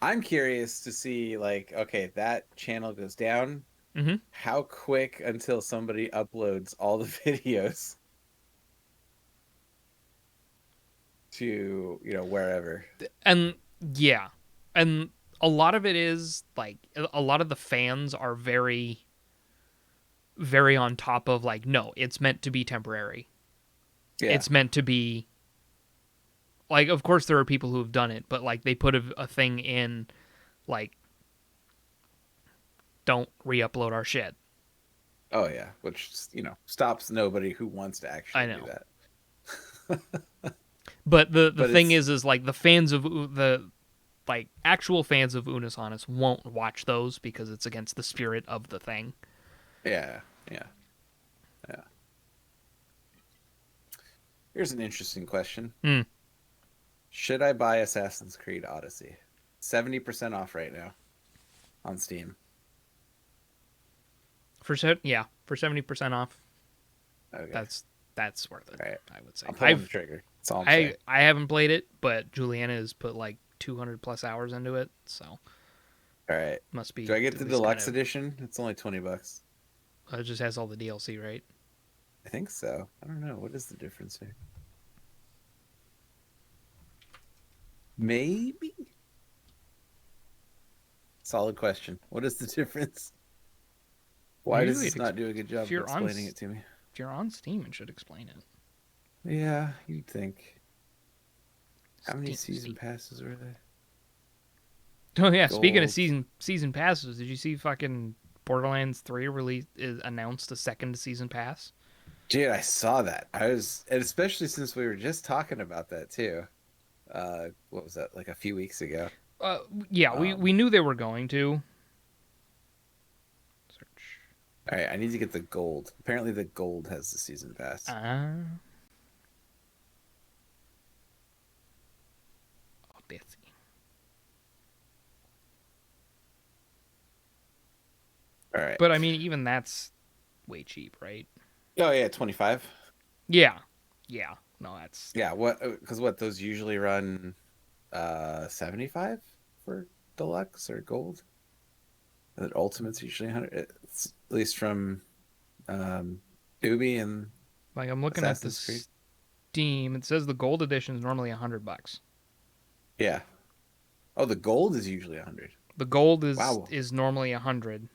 [SPEAKER 1] I'm curious to see, like, okay, that channel goes down.
[SPEAKER 2] Mm-hmm.
[SPEAKER 1] How quick until somebody uploads all the videos to, you know, wherever?
[SPEAKER 2] And yeah, and a lot of it is like, a lot of the fans are very, very on top of, like, no, it's meant to be temporary. Yeah. It's meant to be, like, of course there are people who have done it, but, like, they put a thing in, like, don't re-upload our shit.
[SPEAKER 1] Oh yeah, which, you know, stops nobody who wants to actually do
[SPEAKER 2] that. But the thing is like, the fans of the, like, actual fans of Unis Honest won't watch those because it's against the spirit of the thing.
[SPEAKER 1] Yeah. Here's an interesting question. Should I buy Assassin's Creed Odyssey? 70% off right now on Steam.
[SPEAKER 2] For 70% off.
[SPEAKER 1] Okay.
[SPEAKER 2] That's worth it.
[SPEAKER 1] Right.
[SPEAKER 2] I would say.
[SPEAKER 1] I'm pulling the trigger. That's all I'm saying.
[SPEAKER 2] I haven't played it, but Juliana has put like 200 plus hours into it, so.
[SPEAKER 1] All right.
[SPEAKER 2] Must be.
[SPEAKER 1] Do I get the deluxe edition? It's only $20.
[SPEAKER 2] It just has all the DLC, right?
[SPEAKER 1] I think so. I don't know. What is the difference here? Maybe? Solid question. What is the difference? Why does this not do a good job of explaining it to me?
[SPEAKER 2] If you're on Steam, it should explain it.
[SPEAKER 1] Yeah, you'd think. How many season passes are there?
[SPEAKER 2] Oh yeah, Gold. Speaking of season passes, did you see fucking Borderlands 3 announced a second season pass?
[SPEAKER 1] Dude, I saw that. And especially since we were just talking about that too. What was that, like a few weeks ago?
[SPEAKER 2] Yeah, we knew they were going to. Search.
[SPEAKER 1] All right, I need to get the gold. Apparently, the gold has the season pass.
[SPEAKER 2] All right. But I mean, even that's way cheap, right?
[SPEAKER 1] Oh yeah, 25.
[SPEAKER 2] Yeah. No, that's.
[SPEAKER 1] Yeah. What? Because those usually run 75 for deluxe or gold. And then ultimate's usually 100. It's at least from Ubi and.
[SPEAKER 2] Like, I'm looking at the Steam. It says the gold edition is normally $100.
[SPEAKER 1] Yeah. Oh, the gold is usually 100.
[SPEAKER 2] The gold is normally 100,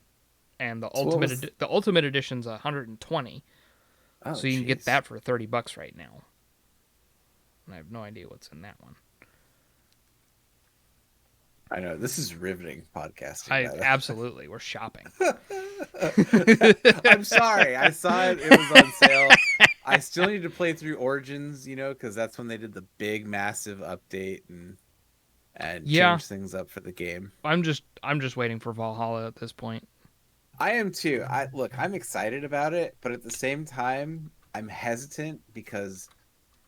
[SPEAKER 2] and the ultimate edition's 120.
[SPEAKER 1] Oh,
[SPEAKER 2] so you can get that for $30 right now. And I have no idea what's in that one.
[SPEAKER 1] I know, this is riveting podcasting.
[SPEAKER 2] Absolutely, we're shopping.
[SPEAKER 1] I'm sorry, I saw it. It was on sale. I still need to play through Origins, because that's when they did the big, massive update and
[SPEAKER 2] Yeah,
[SPEAKER 1] change things up for the game.
[SPEAKER 2] I'm just waiting for Valhalla at this point.
[SPEAKER 1] I am too. I'm excited about it, but at the same time, I'm hesitant because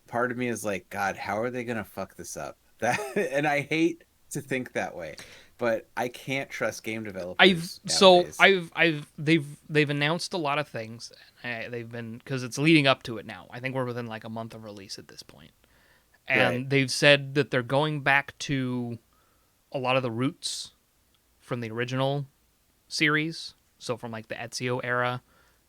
[SPEAKER 1] part of me is like, God, how are they gonna fuck this up? That, and I hate to think that way, but I can't trust game developers nowadays.
[SPEAKER 2] They've announced a lot of things. They've been, because it's leading up to it now. I think we're within like a month of release at this point,
[SPEAKER 1] Right.
[SPEAKER 2] and they've said that they're going back to a lot of the roots from the original series. So from like the Ezio era,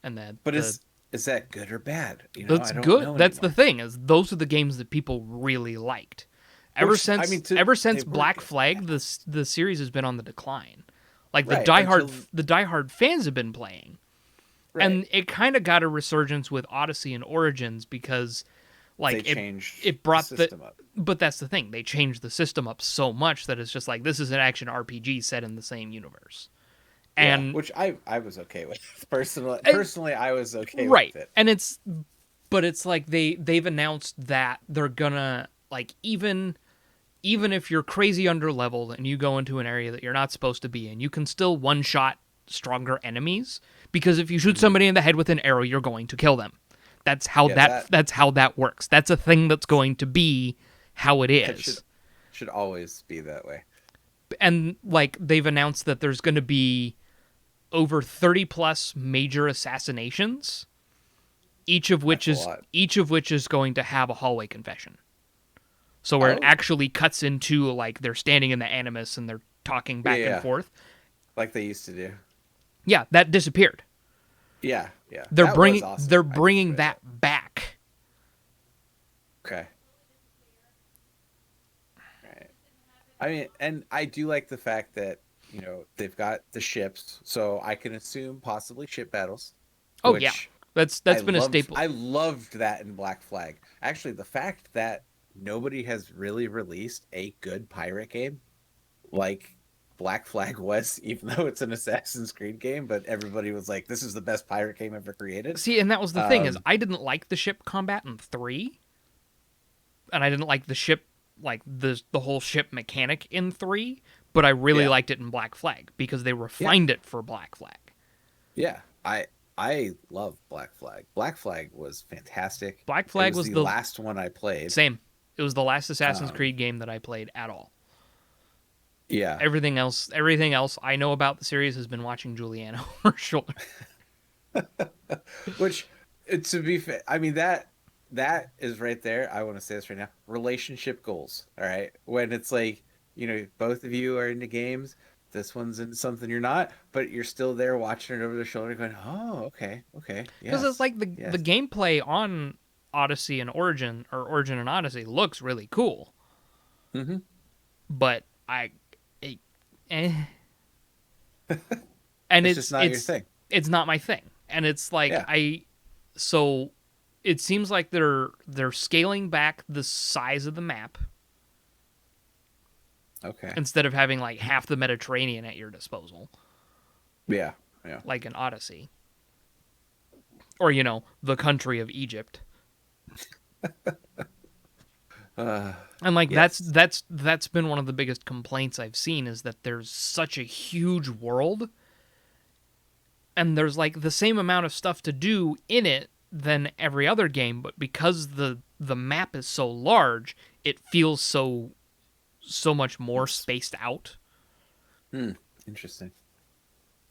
[SPEAKER 2] and
[SPEAKER 1] But
[SPEAKER 2] the
[SPEAKER 1] is that good or bad?
[SPEAKER 2] that's
[SPEAKER 1] I don't
[SPEAKER 2] good.
[SPEAKER 1] know
[SPEAKER 2] That's the
[SPEAKER 1] anymore.
[SPEAKER 2] thing, is those are the games that people really liked.
[SPEAKER 1] Which I mean,
[SPEAKER 2] Ever since
[SPEAKER 1] they were
[SPEAKER 2] Black
[SPEAKER 1] good.
[SPEAKER 2] Flag, the series has been on the decline. Like
[SPEAKER 1] Right until
[SPEAKER 2] the diehard fans have been playing,
[SPEAKER 1] right
[SPEAKER 2] and it kind of got a resurgence with Odyssey and Origins because
[SPEAKER 1] they
[SPEAKER 2] like
[SPEAKER 1] changed
[SPEAKER 2] it
[SPEAKER 1] the
[SPEAKER 2] brought the
[SPEAKER 1] system up.
[SPEAKER 2] but that's the thing, they changed the system up so much that it's just like, this is an action RPG set in the same universe.
[SPEAKER 1] Yeah,
[SPEAKER 2] And
[SPEAKER 1] which I was okay with personally.
[SPEAKER 2] and
[SPEAKER 1] Personally, I was okay
[SPEAKER 2] right.
[SPEAKER 1] with it.
[SPEAKER 2] And it's like they've announced that they're gonna, like, even if you're crazy under leveled and you go into an area that you're not supposed to be in, you can still one shot stronger enemies, because if you shoot
[SPEAKER 1] Mhm.
[SPEAKER 2] somebody in the head with an arrow, you're going to kill them.
[SPEAKER 1] Yeah, that
[SPEAKER 2] That's how that works. That's a thing that's going to be how it
[SPEAKER 1] that should
[SPEAKER 2] is.
[SPEAKER 1] should always be that way.
[SPEAKER 2] And like, they've announced that there's going to be over 30 plus major assassinations,
[SPEAKER 1] That's a lot.
[SPEAKER 2] each of which is going to have a hallway confession. So where it
[SPEAKER 1] Oh,
[SPEAKER 2] actually cuts into, like, they're standing in the Animus and they're talking
[SPEAKER 1] yeah,
[SPEAKER 2] back and
[SPEAKER 1] yeah,
[SPEAKER 2] forth.
[SPEAKER 1] like they used to do.
[SPEAKER 2] Yeah, that disappeared.
[SPEAKER 1] Yeah, yeah, that was awesome.
[SPEAKER 2] They're
[SPEAKER 1] I did
[SPEAKER 2] bringing
[SPEAKER 1] enjoy
[SPEAKER 2] that back.
[SPEAKER 1] Okay, right. I mean, and I do like the fact that they've got the ships, so I can assume possibly ship battles,
[SPEAKER 2] Oh yeah.
[SPEAKER 1] which
[SPEAKER 2] That's been a staple.
[SPEAKER 1] I loved that in Black Flag. Actually, the fact that nobody has really released a good pirate game like Black Flag was, even though it's an Assassin's Creed game, but everybody was like, "This is the best pirate game ever created."
[SPEAKER 2] See, and that was the thing, is
[SPEAKER 1] Um,
[SPEAKER 2] I didn't like the ship combat in 3, and I didn't like the ship, like the whole ship mechanic in 3, but I really
[SPEAKER 1] yeah,
[SPEAKER 2] liked it in Black Flag because they
[SPEAKER 1] yeah,
[SPEAKER 2] refined it for Black Flag.
[SPEAKER 1] yeah. I love Black Flag. Black Flag was fantastic.
[SPEAKER 2] Black
[SPEAKER 1] It
[SPEAKER 2] Flag
[SPEAKER 1] was
[SPEAKER 2] was
[SPEAKER 1] the
[SPEAKER 2] the
[SPEAKER 1] last one I played.
[SPEAKER 2] same. It was the last Assassin's
[SPEAKER 1] Um,
[SPEAKER 2] Creed game that I played at all.
[SPEAKER 1] yeah,
[SPEAKER 2] Everything else I know about the series has been watching Juliano for sure.
[SPEAKER 1] which to be fair, I mean that is right there. I want to say this right now. Relationship goals. All right. When it's like, both of you are into games, this one's into something you're not, but you're still there watching it over their shoulder going, "Oh, okay. Okay.
[SPEAKER 2] Because it's
[SPEAKER 1] Yes.
[SPEAKER 2] like the
[SPEAKER 1] Yes."
[SPEAKER 2] gameplay on Odyssey and Origin, or Origin and Odyssey, looks really cool,
[SPEAKER 1] Mm-hmm.
[SPEAKER 2] but it, eh. And
[SPEAKER 1] It's just not your thing.
[SPEAKER 2] it's not my thing, and it's like,
[SPEAKER 1] Yeah.
[SPEAKER 2] so it seems like they're scaling back the size of the map
[SPEAKER 1] Okay.
[SPEAKER 2] instead of having like half the Mediterranean at your disposal,
[SPEAKER 1] Yeah. Yeah.
[SPEAKER 2] like in Odyssey, or the country of Egypt.
[SPEAKER 1] Uh,
[SPEAKER 2] And like,
[SPEAKER 1] yes.
[SPEAKER 2] that's been one of the biggest complaints I've seen, is that there's such a huge world, and there's like the same amount of stuff to do in it than every other game, but because the map is so large, it feels so much more
[SPEAKER 1] It's
[SPEAKER 2] spaced out.
[SPEAKER 1] interesting.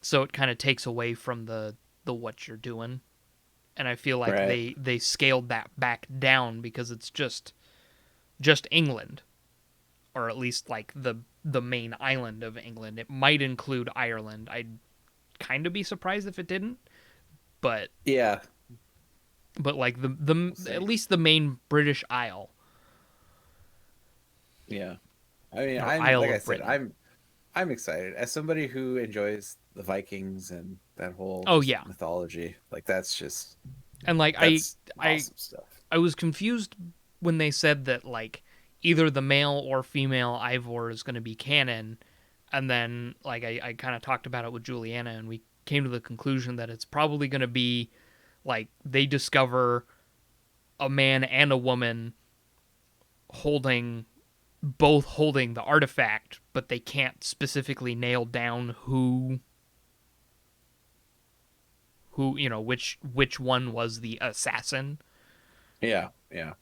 [SPEAKER 2] So it kind of takes away from the what you're doing. And I feel like
[SPEAKER 1] Right.
[SPEAKER 2] they scaled that back down because it's just England, or at least like the main island of England. It might include Ireland. I'd kind of be surprised if it didn't, but
[SPEAKER 1] Yeah.
[SPEAKER 2] like
[SPEAKER 1] We'll
[SPEAKER 2] at
[SPEAKER 1] see.
[SPEAKER 2] least the main British Isle,
[SPEAKER 1] Yeah. I mean,
[SPEAKER 2] or
[SPEAKER 1] I'm
[SPEAKER 2] Isle
[SPEAKER 1] like I
[SPEAKER 2] of
[SPEAKER 1] said,
[SPEAKER 2] Britain.
[SPEAKER 1] I'm excited as somebody who enjoys the Vikings and that whole
[SPEAKER 2] Oh
[SPEAKER 1] just
[SPEAKER 2] yeah.
[SPEAKER 1] mythology. Like
[SPEAKER 2] And like,
[SPEAKER 1] that's
[SPEAKER 2] I
[SPEAKER 1] awesome stuff.
[SPEAKER 2] I was confused when they said that, like, either the male or female Ivor is going to be canon, and then like I kind of talked about it with Juliana, and we came to the conclusion that it's probably going to be like they discover a man and a woman both holding the artifact, but they can't specifically nail down who which one was the assassin.
[SPEAKER 1] Yeah, yeah.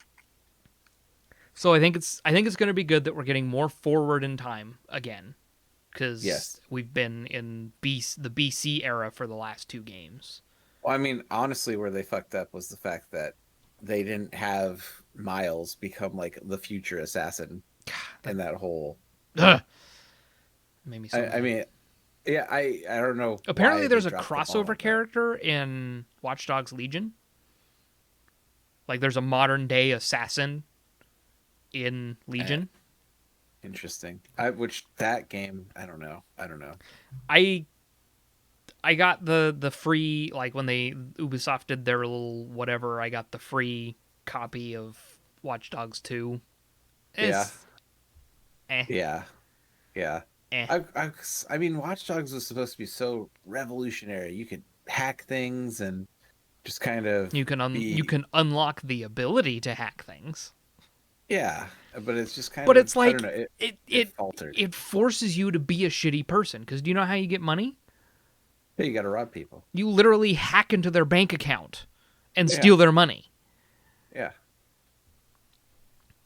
[SPEAKER 2] So I think it's going to be good that we're getting more forward in time again, because
[SPEAKER 1] Yes.
[SPEAKER 2] we've been in the BC era for the last 2 games.
[SPEAKER 1] Well, I mean, honestly, where they fucked up was the fact that they didn't have Miles become like the future assassin in that whole.
[SPEAKER 2] Ugh. Made me so
[SPEAKER 1] I
[SPEAKER 2] mad.
[SPEAKER 1] mean, yeah, I don't know.
[SPEAKER 2] Apparently,
[SPEAKER 1] why
[SPEAKER 2] there's
[SPEAKER 1] they
[SPEAKER 2] a
[SPEAKER 1] dropped the ball on
[SPEAKER 2] crossover
[SPEAKER 1] that.
[SPEAKER 2] character in Watch Dogs Legion. Like, there's a modern day assassin in Legion.
[SPEAKER 1] Interesting. Which that game, I don't know.
[SPEAKER 2] I got the free, like, when Ubisoft did their little whatever. I got the free copy of Watch Dogs 2. It's,
[SPEAKER 1] Yeah. Yeah. Yeah.
[SPEAKER 2] eh.
[SPEAKER 1] I mean, Watch Dogs was supposed to be so revolutionary. You could hack things and just kind of
[SPEAKER 2] You can unlock the ability to hack things.
[SPEAKER 1] yeah, but it's just kind
[SPEAKER 2] But
[SPEAKER 1] of
[SPEAKER 2] it's
[SPEAKER 1] I
[SPEAKER 2] like
[SPEAKER 1] don't know.
[SPEAKER 2] it
[SPEAKER 1] It faltered.
[SPEAKER 2] it forces you to be a shitty person, because do you know how you get money?
[SPEAKER 1] Hey, you got to rob people.
[SPEAKER 2] You literally hack into their bank account and
[SPEAKER 1] Yeah.
[SPEAKER 2] steal their money.
[SPEAKER 1] Yeah.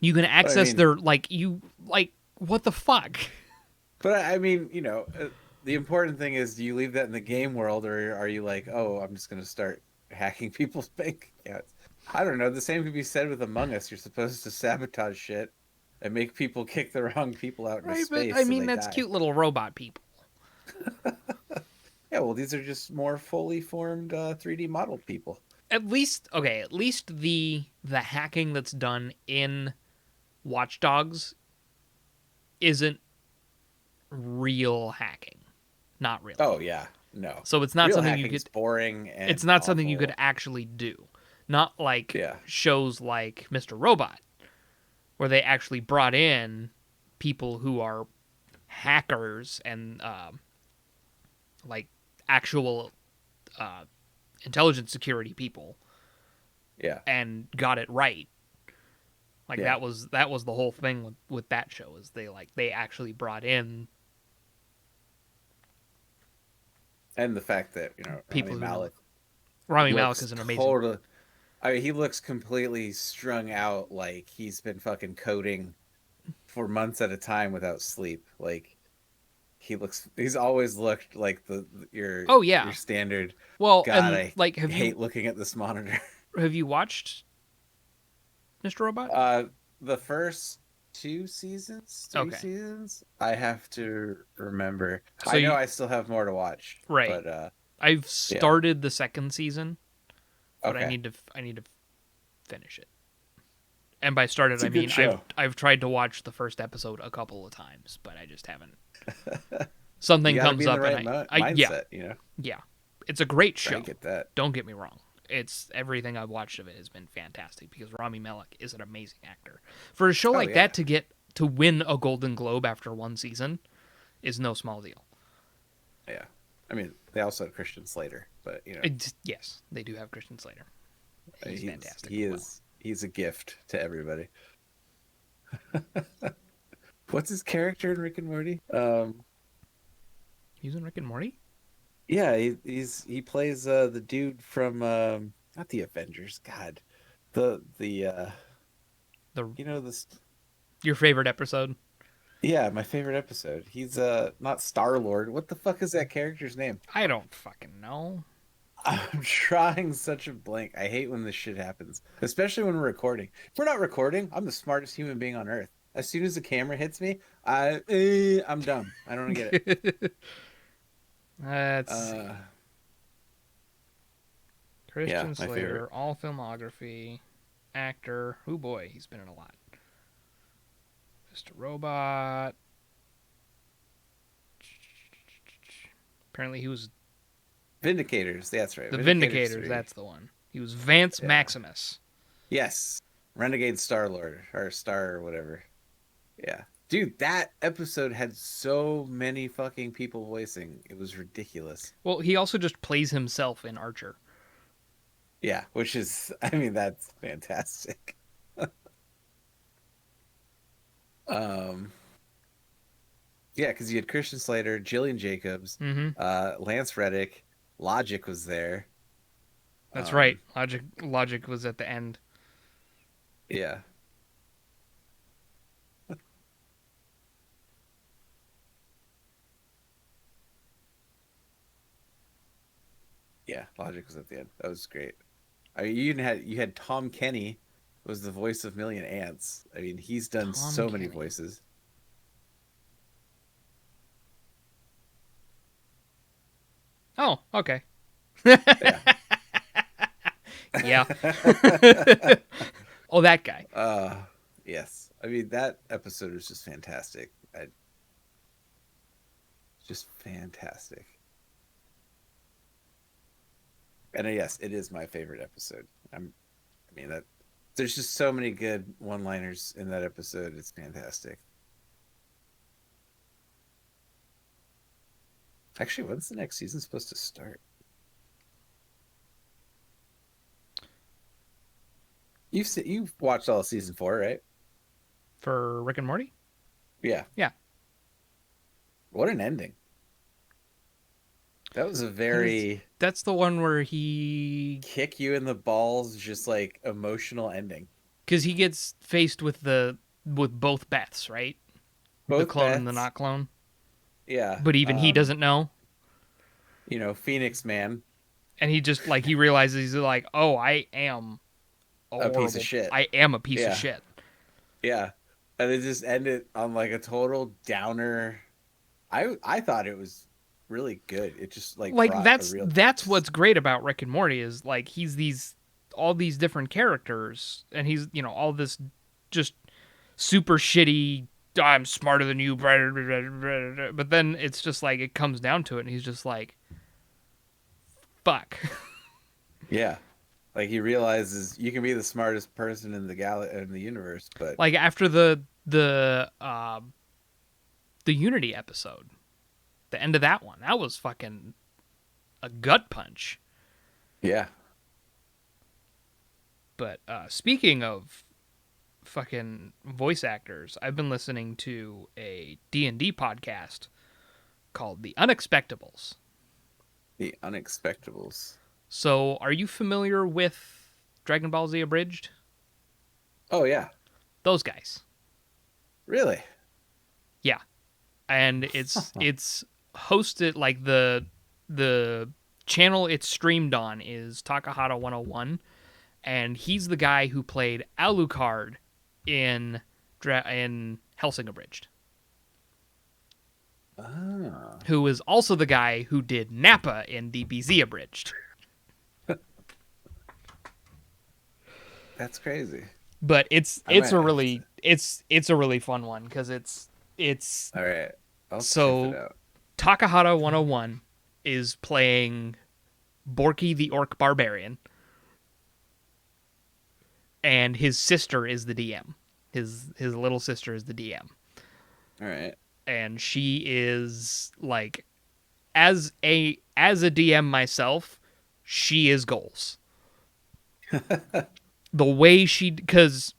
[SPEAKER 2] You can access
[SPEAKER 1] mean-
[SPEAKER 2] their what the fuck?
[SPEAKER 1] But I mean, the important thing is, do you leave that in the game world, or are you like, oh, I'm just going to start hacking people's bank accounts? I don't know. The same could be said with Among Us. You're supposed to sabotage shit and make people kick the wrong people out into
[SPEAKER 2] Right, but
[SPEAKER 1] space.
[SPEAKER 2] I
[SPEAKER 1] so
[SPEAKER 2] mean
[SPEAKER 1] they
[SPEAKER 2] that's
[SPEAKER 1] die.
[SPEAKER 2] cute little robot people.
[SPEAKER 1] Yeah, well, these are just more fully formed 3D model people.
[SPEAKER 2] At least the hacking that's done in Watch Dogs isn't real hacking. Not really.
[SPEAKER 1] Oh yeah, no.
[SPEAKER 2] So it's not
[SPEAKER 1] Real
[SPEAKER 2] something you
[SPEAKER 1] hacking's
[SPEAKER 2] could
[SPEAKER 1] boring. And
[SPEAKER 2] it's not something you
[SPEAKER 1] awful.
[SPEAKER 2] could actually do. Not like
[SPEAKER 1] Yeah.
[SPEAKER 2] shows like Mr. Robot, where they actually brought in people who are hackers and like actual intelligence security people,
[SPEAKER 1] Yeah.
[SPEAKER 2] and got it right. Like
[SPEAKER 1] Yeah.
[SPEAKER 2] that was the whole thing with that show, is they actually brought in
[SPEAKER 1] And the fact that
[SPEAKER 2] people
[SPEAKER 1] Rami
[SPEAKER 2] who know.
[SPEAKER 1] Malek
[SPEAKER 2] Rami Malek
[SPEAKER 1] looks
[SPEAKER 2] is an amazing.
[SPEAKER 1] total- I mean, he looks completely strung out, like he's been fucking coding for months at a time without sleep. Like he's always looked like your
[SPEAKER 2] Oh, yeah.
[SPEAKER 1] your standard.
[SPEAKER 2] Well,
[SPEAKER 1] God,
[SPEAKER 2] and
[SPEAKER 1] I
[SPEAKER 2] have
[SPEAKER 1] hate looking at this monitor.
[SPEAKER 2] you watched Mr. Robot?
[SPEAKER 1] The first 2 seasons, 3
[SPEAKER 2] Okay.
[SPEAKER 1] seasons, I have to remember.
[SPEAKER 2] So
[SPEAKER 1] I know
[SPEAKER 2] you-
[SPEAKER 1] I still have more to watch,
[SPEAKER 2] Right.
[SPEAKER 1] But
[SPEAKER 2] I've started the second season, but
[SPEAKER 1] okay.
[SPEAKER 2] I need to finish it. And by started,
[SPEAKER 1] It's a
[SPEAKER 2] I
[SPEAKER 1] good
[SPEAKER 2] mean
[SPEAKER 1] show.
[SPEAKER 2] I've tried to watch the first episode a couple of times, but I just haven't. Something
[SPEAKER 1] You gotta
[SPEAKER 2] comes
[SPEAKER 1] be in
[SPEAKER 2] up,
[SPEAKER 1] the right
[SPEAKER 2] and
[SPEAKER 1] mindset,
[SPEAKER 2] yeah, it's a great show.
[SPEAKER 1] I get that.
[SPEAKER 2] Don't get me wrong. It's everything I've watched of it has been fantastic, because Rami Malek is an amazing actor. For a show like
[SPEAKER 1] yeah.
[SPEAKER 2] that to win a Golden Globe after 1 season is no small deal.
[SPEAKER 1] Yeah. I mean, they also had Christian Slater, but
[SPEAKER 2] Yes, they do have Christian Slater. He's fantastic.
[SPEAKER 1] He's a gift to everybody. What's his character in Rick and Morty?
[SPEAKER 2] He's in Rick and Morty?
[SPEAKER 1] Yeah, he plays the dude from not the Avengers. God, the this.
[SPEAKER 2] Your favorite episode?
[SPEAKER 1] Yeah, my favorite episode. He's not Star-Lord. What the fuck is that character's name?
[SPEAKER 2] I don't fucking know.
[SPEAKER 1] I'm trying such a blank. I hate when this shit happens, especially when we're recording. If we're not recording, I'm the smartest human being on earth. As soon as the camera hits me, I'm dumb. I don't get it.
[SPEAKER 2] That's Christian
[SPEAKER 1] my
[SPEAKER 2] Slater,
[SPEAKER 1] favorite.
[SPEAKER 2] all filmography, actor. Oh boy, he's been in a lot. Mr. Robot. Apparently, he was
[SPEAKER 1] Vindicators. That's right.
[SPEAKER 2] the
[SPEAKER 1] Vindicators
[SPEAKER 2] Vindicators.
[SPEAKER 1] 3.
[SPEAKER 2] That's the one. He was Vance
[SPEAKER 1] Yeah.
[SPEAKER 2] Maximus.
[SPEAKER 1] Yes. Renegade Star-Lord or Star or whatever. Yeah. Dude, that episode had so many fucking people voicing. It was ridiculous.
[SPEAKER 2] Well, he also just plays himself in Archer.
[SPEAKER 1] Yeah, which is, I mean, that's fantastic. Um, yeah, because you had Christian Slater, Jillian Jacobs,
[SPEAKER 2] Mm-hmm.
[SPEAKER 1] Lance Reddick, Logic was there.
[SPEAKER 2] That's right.
[SPEAKER 1] Um,
[SPEAKER 2] Logic was at the end.
[SPEAKER 1] yeah, yeah, Logic was at the end. That was great. I mean, you had Tom Kenny was the voice of Million Ants. I mean, he's done
[SPEAKER 2] Tom
[SPEAKER 1] so many
[SPEAKER 2] Kenny.
[SPEAKER 1] voices.
[SPEAKER 2] Oh, okay.
[SPEAKER 1] Yeah.
[SPEAKER 2] Yeah. Oh, that guy.
[SPEAKER 1] uh, yes. I mean, that episode was just fantastic. Just fantastic. And yes, it is my favorite episode. I mean that there's just so many good one-liners in that episode. It's fantastic. Actually, when's the next season supposed to start? You've watched all of season 4, right?
[SPEAKER 2] For Rick and Morty?
[SPEAKER 1] Yeah.
[SPEAKER 2] Yeah.
[SPEAKER 1] What an ending. That was a very
[SPEAKER 2] That's the one where he,
[SPEAKER 1] kick you in the balls, just like emotional ending.
[SPEAKER 2] because he gets faced with both Beths, right? The
[SPEAKER 1] Both
[SPEAKER 2] clone and the
[SPEAKER 1] Beths,
[SPEAKER 2] not clone.
[SPEAKER 1] yeah.
[SPEAKER 2] But even he doesn't know.
[SPEAKER 1] Phoenix Man,
[SPEAKER 2] And he just like he realizes he's like, oh, I am
[SPEAKER 1] a piece of
[SPEAKER 2] horrible.
[SPEAKER 1] shit.
[SPEAKER 2] I am a piece of
[SPEAKER 1] Yeah.
[SPEAKER 2] shit.
[SPEAKER 1] Yeah. And it just ended on like a total downer. I thought it was really good. It just like
[SPEAKER 2] Like
[SPEAKER 1] brought a
[SPEAKER 2] that's
[SPEAKER 1] real
[SPEAKER 2] that's what's great about Rick and Morty is like he's these all these different characters and he's all this just super shitty. I'm smarter than you, but then it's just like it comes down to it, and he's just like, "Fuck."
[SPEAKER 1] yeah. Like he realizes you can be the smartest person in the universe, but
[SPEAKER 2] Like after the Unity episode, the end of that one, that was fucking a gut punch.
[SPEAKER 1] yeah.
[SPEAKER 2] But speaking of fucking voice actors, I've been listening to a D&D podcast called The Unexpectables.
[SPEAKER 1] The Unexpectables.
[SPEAKER 2] So, are you familiar with Dragon Ball Z Abridged?
[SPEAKER 1] Oh yeah.
[SPEAKER 2] Those guys.
[SPEAKER 1] Really?
[SPEAKER 2] Yeah. And it's hosted like the channel it's streamed on is Takahata 101, and he's the guy who played Alucard in Hellsing Abridged.
[SPEAKER 1] Ah.
[SPEAKER 2] Who is also the guy who did Nappa in DBZ Abridged.
[SPEAKER 1] That's crazy.
[SPEAKER 2] But it's
[SPEAKER 1] I might
[SPEAKER 2] a
[SPEAKER 1] have
[SPEAKER 2] really
[SPEAKER 1] to-
[SPEAKER 2] it's a really fun one because it's
[SPEAKER 1] All right. I'll
[SPEAKER 2] So-
[SPEAKER 1] check it out.
[SPEAKER 2] Takahata 101 is playing Borky the Orc Barbarian, and his sister is the DM. His little sister is the DM,
[SPEAKER 1] All right.
[SPEAKER 2] and she is like, as a DM myself, she is goals. The way because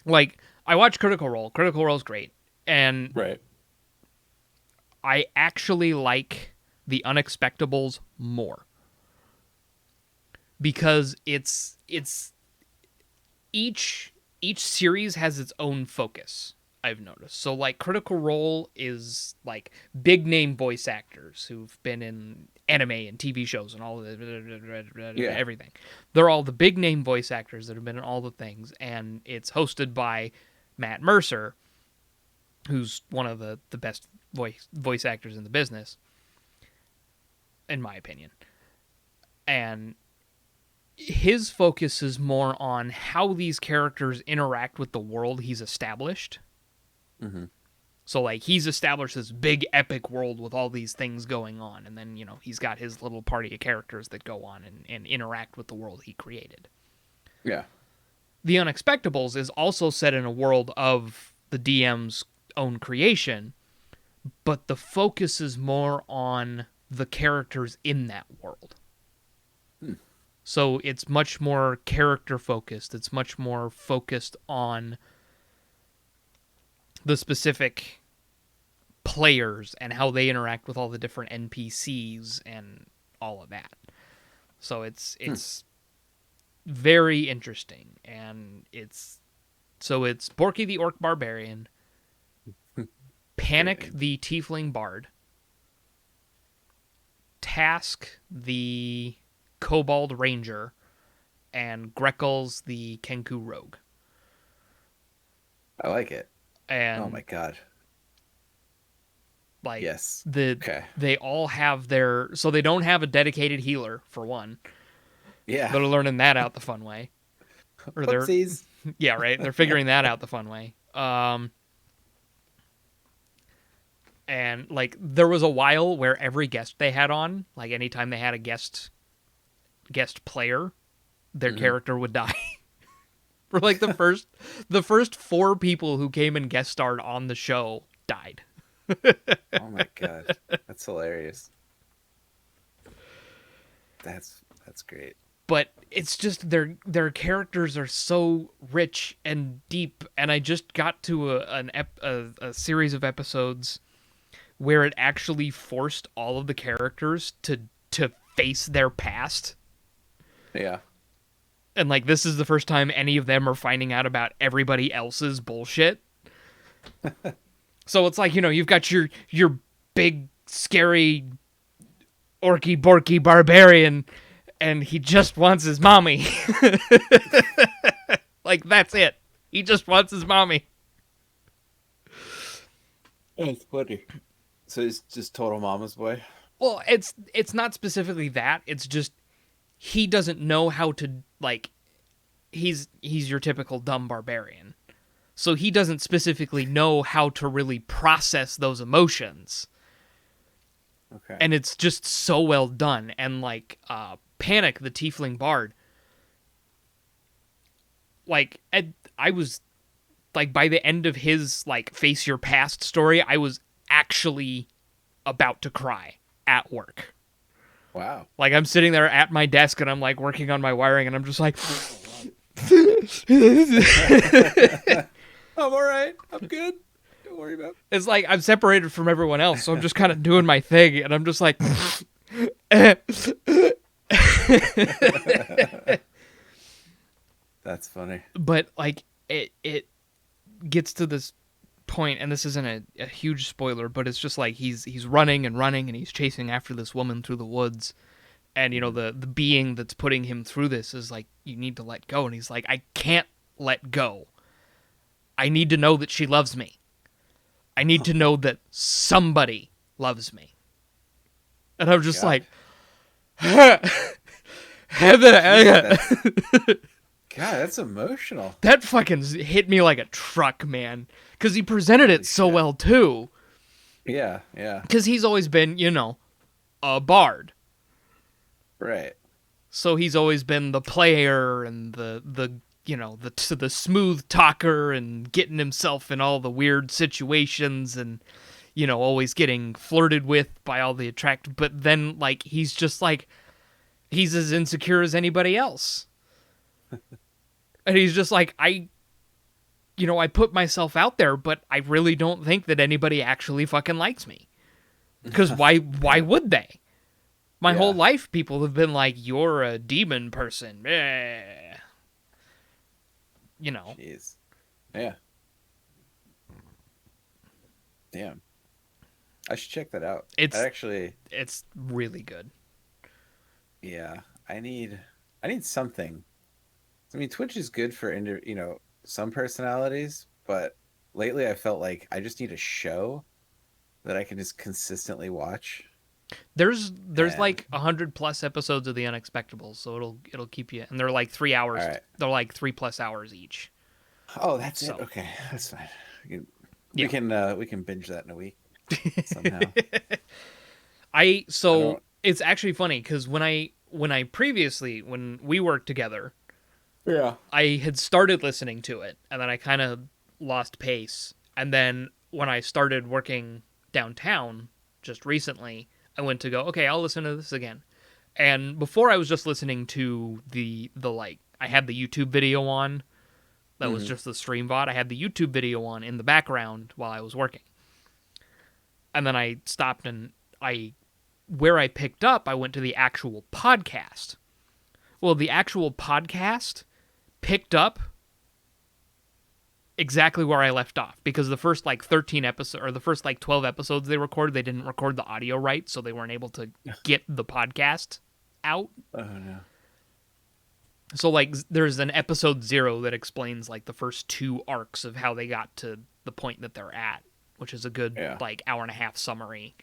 [SPEAKER 2] like I watch Critical Role. Critical Role's great, and
[SPEAKER 1] Right.
[SPEAKER 2] I actually like The Unexpectables more because it's each series has its own focus. I've noticed. So like Critical Role is like big name voice actors who've been in anime and TV shows and all of everything. They're all the big name voice actors that have been in all the things, and it's hosted by Matt Mercer, who's one of the best voice actors in the business, in my opinion. And his focus is more on how these characters interact with the world he's established.
[SPEAKER 1] Mm-hmm.
[SPEAKER 2] So, like, he's established this big epic world with all these things going on, and then, he's got his little party of characters that go on and interact with the world he created.
[SPEAKER 1] Yeah.
[SPEAKER 2] The Unexpectables is also set in a world of the DM's own creation, but the focus is more on the characters in that world.
[SPEAKER 1] Hmm.
[SPEAKER 2] So it's much more character focused. It's much more focused on the specific players and how they interact with all the different NPCs and all of that. So it's very interesting, and it's Borky the Orc Barbarian, Panic the Tiefling Bard, Task the Kobold Ranger, and Greckles the Kenku Rogue.
[SPEAKER 1] I like it.
[SPEAKER 2] And
[SPEAKER 1] oh my god.
[SPEAKER 2] like
[SPEAKER 1] Yes.
[SPEAKER 2] they all have their, so they don't have a dedicated healer for one.
[SPEAKER 1] Yeah.
[SPEAKER 2] They're learning that out the fun way. Or they're
[SPEAKER 1] Whoopsies.
[SPEAKER 2] yeah, right. They're figuring that out the fun way. And like there was a while where every guest they had on, like anytime they had a guest player, their character would die. For like the first 4 people who came and guest starred on the show died.
[SPEAKER 1] Oh my god. That's hilarious. That's great.
[SPEAKER 2] But it's just their characters are so rich and deep, and I just got to a series of episodes where it actually forced all of the characters to face their past.
[SPEAKER 1] Yeah.
[SPEAKER 2] And like this is the first time any of them are finding out about everybody else's bullshit. So it's like, you've got your big scary orky borky barbarian, and he just wants his mommy. Like that's it. He just wants his mommy.
[SPEAKER 1] That's funny. So he's just total mama's boy?
[SPEAKER 2] Well, it's not specifically that. It's just he doesn't know how to, like, he's your typical dumb barbarian. So he doesn't specifically know how to really process those emotions.
[SPEAKER 1] Okay.
[SPEAKER 2] And it's just so well done. And like Panic the Tiefling Bard, like I was like, by the end of his like face your past story, I was actually about to cry at work.
[SPEAKER 1] Wow.
[SPEAKER 2] Like I'm sitting there at my desk and I'm like working on my wiring and I'm just like
[SPEAKER 1] I'm all right. I'm good. Don't worry about it.
[SPEAKER 2] It's like I'm separated from everyone else, so I'm just kind of doing my thing and I'm just like
[SPEAKER 1] That's funny.
[SPEAKER 2] But like it gets to this point, and this isn't a huge spoiler, but it's just like he's running and running and he's chasing after this woman through the woods, and the being that's putting him through this is like, you need to let go, and he's like, I can't let go. I need to know that she loves me. I need to know that somebody loves me. And I'm just like
[SPEAKER 1] God, that's emotional.
[SPEAKER 2] That fucking hit me like a truck, man. Because he presented it so well, too.
[SPEAKER 1] Yeah, yeah.
[SPEAKER 2] Because he's always been, a bard.
[SPEAKER 1] Right.
[SPEAKER 2] So he's always been the player and the smooth talker and getting himself in all the weird situations and, always getting flirted with by all the attract. But then, like, he's just like, he's as insecure as anybody else. And he's just like, I put myself out there, but I really don't think that anybody actually fucking likes me. Because why would they? My whole life, people have been like, you're a demon person.
[SPEAKER 1] Jeez. Yeah. Damn. I should check that out.
[SPEAKER 2] It's really good.
[SPEAKER 1] Yeah. I need something. I mean, Twitch is good for some personalities, but lately I felt like I just need a show that I can just consistently watch.
[SPEAKER 2] There's like 100+ episodes of The Unexpectables, so it'll keep you, and they're like 3 hours.
[SPEAKER 1] Right.
[SPEAKER 2] They're like 3+ hours each.
[SPEAKER 1] Oh, that's it. Okay, that's fine. We can binge that in a week somehow.
[SPEAKER 2] It's actually funny because when we worked together,
[SPEAKER 1] yeah,
[SPEAKER 2] I had started listening to it, and then I kind of lost pace. And then when I started working downtown just recently, I went to go, okay, I'll listen to this again. And before I was just listening to the like I had the YouTube video on. That was just the stream VOD. I had the YouTube video on in the background while I was working. And then I stopped and where I picked up, I went to the actual podcast. Well, the actual podcast picked up exactly where I left off, because the first 13 episodes, or the first 12 episodes they recorded, they didn't record the audio right, so they weren't able to get the podcast out.
[SPEAKER 1] Oh no.
[SPEAKER 2] So there's an episode 0 that explains the first 2 arcs of how they got to the point that they're at, which is a good hour and a half summary.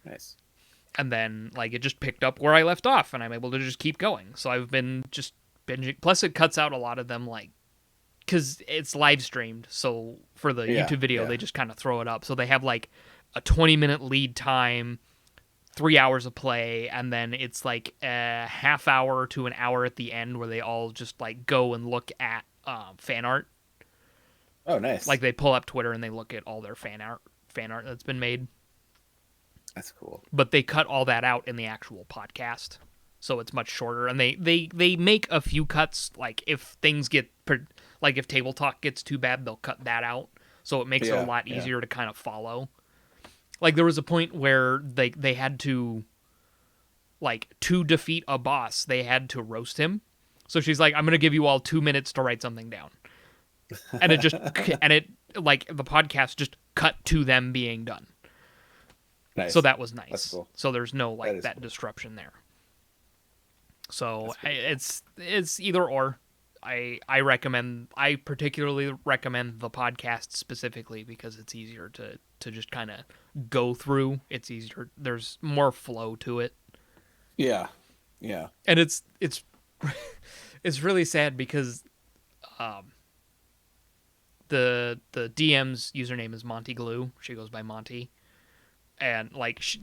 [SPEAKER 1] Nice.
[SPEAKER 2] And then it just picked up where I left off, and I'm able to just keep going. So I've been just binging. Plus it cuts out a lot of them because it's live streamed. So for the YouTube video, they just kind of throw it up. So they have a 20-minute lead time, 3 hours of play, and then it's a half hour to an hour at the end where they all just go and look at fan art.
[SPEAKER 1] Oh, nice.
[SPEAKER 2] They pull up Twitter and they look at all their fan art that's been made.
[SPEAKER 1] That's cool.
[SPEAKER 2] But they cut all that out in the actual podcast, so it's much shorter. And they make a few cuts, if things get if table talk gets too bad, they'll cut that out. So it makes it a lot easier to kind of follow. There was a point where they had to to defeat a boss, they had to roast him. So she's like, "I'm gonna give you all 2 minutes to write something down," and it just the podcast just cut to them being done.
[SPEAKER 1] Nice.
[SPEAKER 2] So that was nice.
[SPEAKER 1] That's cool.
[SPEAKER 2] So there's no that
[SPEAKER 1] cool.
[SPEAKER 2] disruption there. So cool. It's either or. I particularly recommend the podcast specifically because it's easier to just kind of go through. It's easier. There's more flow to it.
[SPEAKER 1] Yeah. Yeah.
[SPEAKER 2] And it's it's really sad because the DM's username is Monty Glue. She goes by Monty. And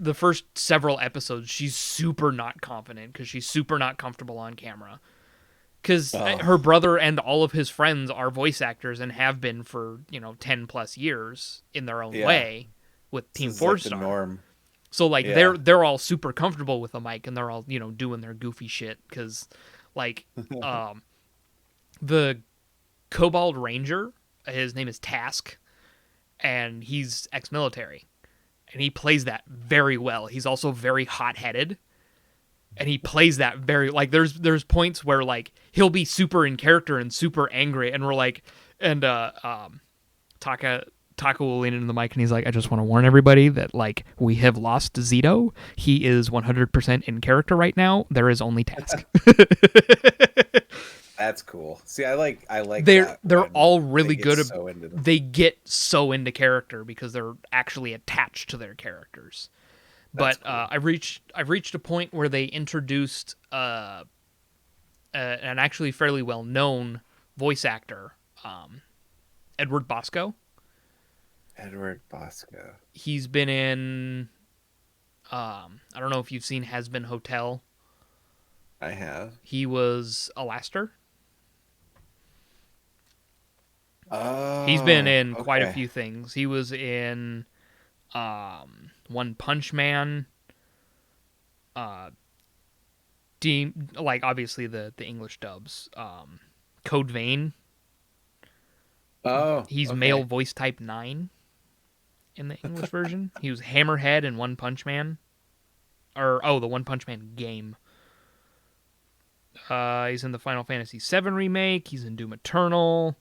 [SPEAKER 2] the first several episodes, she's super not confident because she's super not comfortable on camera. Because her brother and all of his friends are voice actors and have been for 10 plus years in their own way with Team 4-Star.
[SPEAKER 1] The norm.
[SPEAKER 2] So they're all super comfortable with the mic and they're all doing their goofy shit because the Kobold Ranger, his name is Task, and he's ex-military. And he plays that very well. He's also very hot-headed. And he plays that very... there's points where, he'll be super in character and super angry. And we're and Taka will lean into the mic and he's like, "I just want to warn everybody that, we have lost Zito. He is 100% in character right now. There is only Task."
[SPEAKER 1] That's cool. See, I like
[SPEAKER 2] they're all really good.
[SPEAKER 1] They
[SPEAKER 2] get so into character because they're actually attached to their characters. But cool. I've reached a point where they introduced an actually fairly well known voice actor, Edward Bosco.
[SPEAKER 1] Edward Bosco.
[SPEAKER 2] He's been in. I don't know if you've seen Has Been Hotel.
[SPEAKER 1] I have.
[SPEAKER 2] He was Alastair.
[SPEAKER 1] Oh,
[SPEAKER 2] he's been in quite a few things. He was in One Punch Man. Obviously the English dubs. Code Vein.
[SPEAKER 1] Oh,
[SPEAKER 2] he's male voice type 9 in the English version. He was Hammerhead in One Punch Man. The One Punch Man game. He's in the Final Fantasy VII remake. He's in Doom Eternal.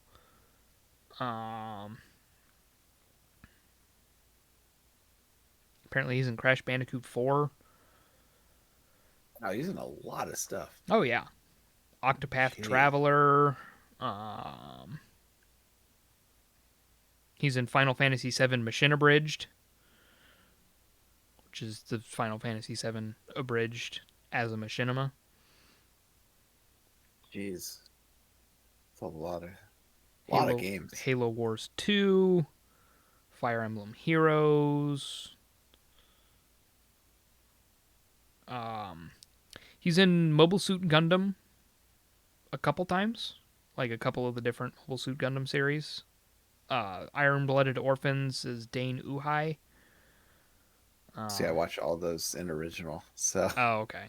[SPEAKER 2] Apparently he's in Crash Bandicoot 4.
[SPEAKER 1] Oh, he's in a lot of stuff.
[SPEAKER 2] Oh yeah, Octopath Traveler. He's in Final Fantasy VII Machine Abridged, which is the Final Fantasy VII abridged as a machinima.
[SPEAKER 1] Jeez, it's a lot of games.
[SPEAKER 2] Halo Wars 2, Fire Emblem Heroes. He's in Mobile Suit Gundam a couple times, a couple of the different Mobile Suit Gundam series. Iron Blooded Orphans is Dane Uhai.
[SPEAKER 1] See, I watch all those in original. So
[SPEAKER 2] Oh, okay.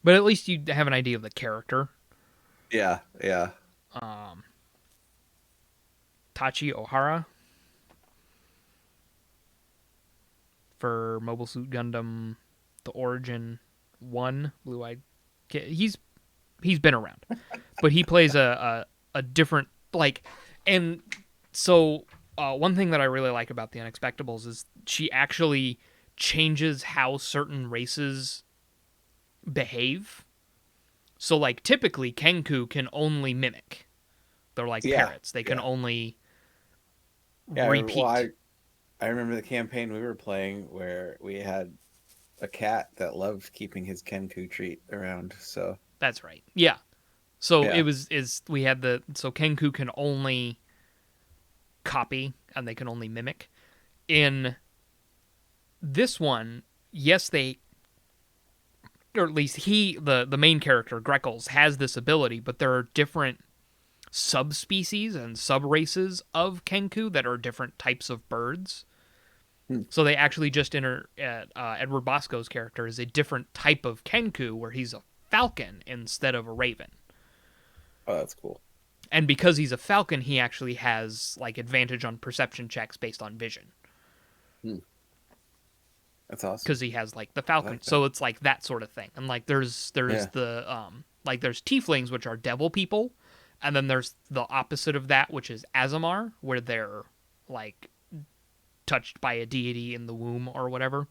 [SPEAKER 2] But at least you have an idea of the character.
[SPEAKER 1] yeah, yeah.
[SPEAKER 2] Tachi Ohara for Mobile Suit Gundam, The Origin 1, Blue Eyed Kid. He's been around, but he plays a different like, and so one thing that I really like about the Unexpectables is she actually changes how certain races behave. So like typically Kenku can only mimic. They're like parrots. They can only repeat.
[SPEAKER 1] Well, I remember the campaign we were playing where we had a cat that loved keeping his Kenku treat around. So
[SPEAKER 2] that's right. Yeah. So we had so Kenku can only copy and they can only mimic. In this one, yes, or at least the main character, Greckles, has this ability, but there are different subspecies and subraces of Kenku that are different types of birds. So they actually just Edward Bosco's character is a different type of Kenku where he's a falcon instead of a raven.
[SPEAKER 1] Oh, that's cool.
[SPEAKER 2] And because he's a falcon, he actually has like advantage on perception checks based on vision.
[SPEAKER 1] That's awesome.
[SPEAKER 2] Because he has like the falcon. So it's like that sort of thing. And like there's the there's tieflings, which are devil people, and then there's the opposite of that, which is Azamar, where they're like touched by a deity in the womb or whatever.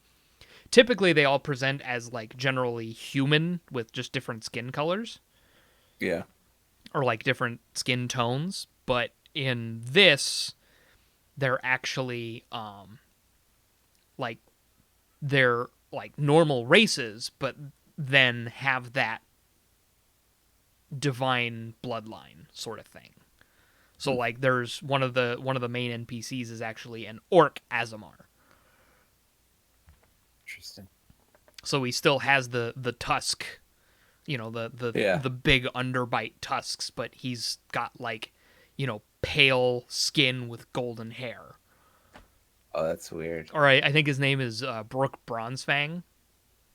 [SPEAKER 2] Typically they all present as like generally human with just different skin colors.
[SPEAKER 1] Yeah.
[SPEAKER 2] Or like different skin tones, but in this they're actually like they're like normal races, but then have that divine bloodline sort of thing. So like there's one of the main NPCs is actually an orc Azamar.
[SPEAKER 1] Interesting.
[SPEAKER 2] So he still has the tusk, the big underbite tusks, but he's got like, pale skin with golden hair.
[SPEAKER 1] Oh, that's weird.
[SPEAKER 2] Or I think his name is Brook Bronzefang.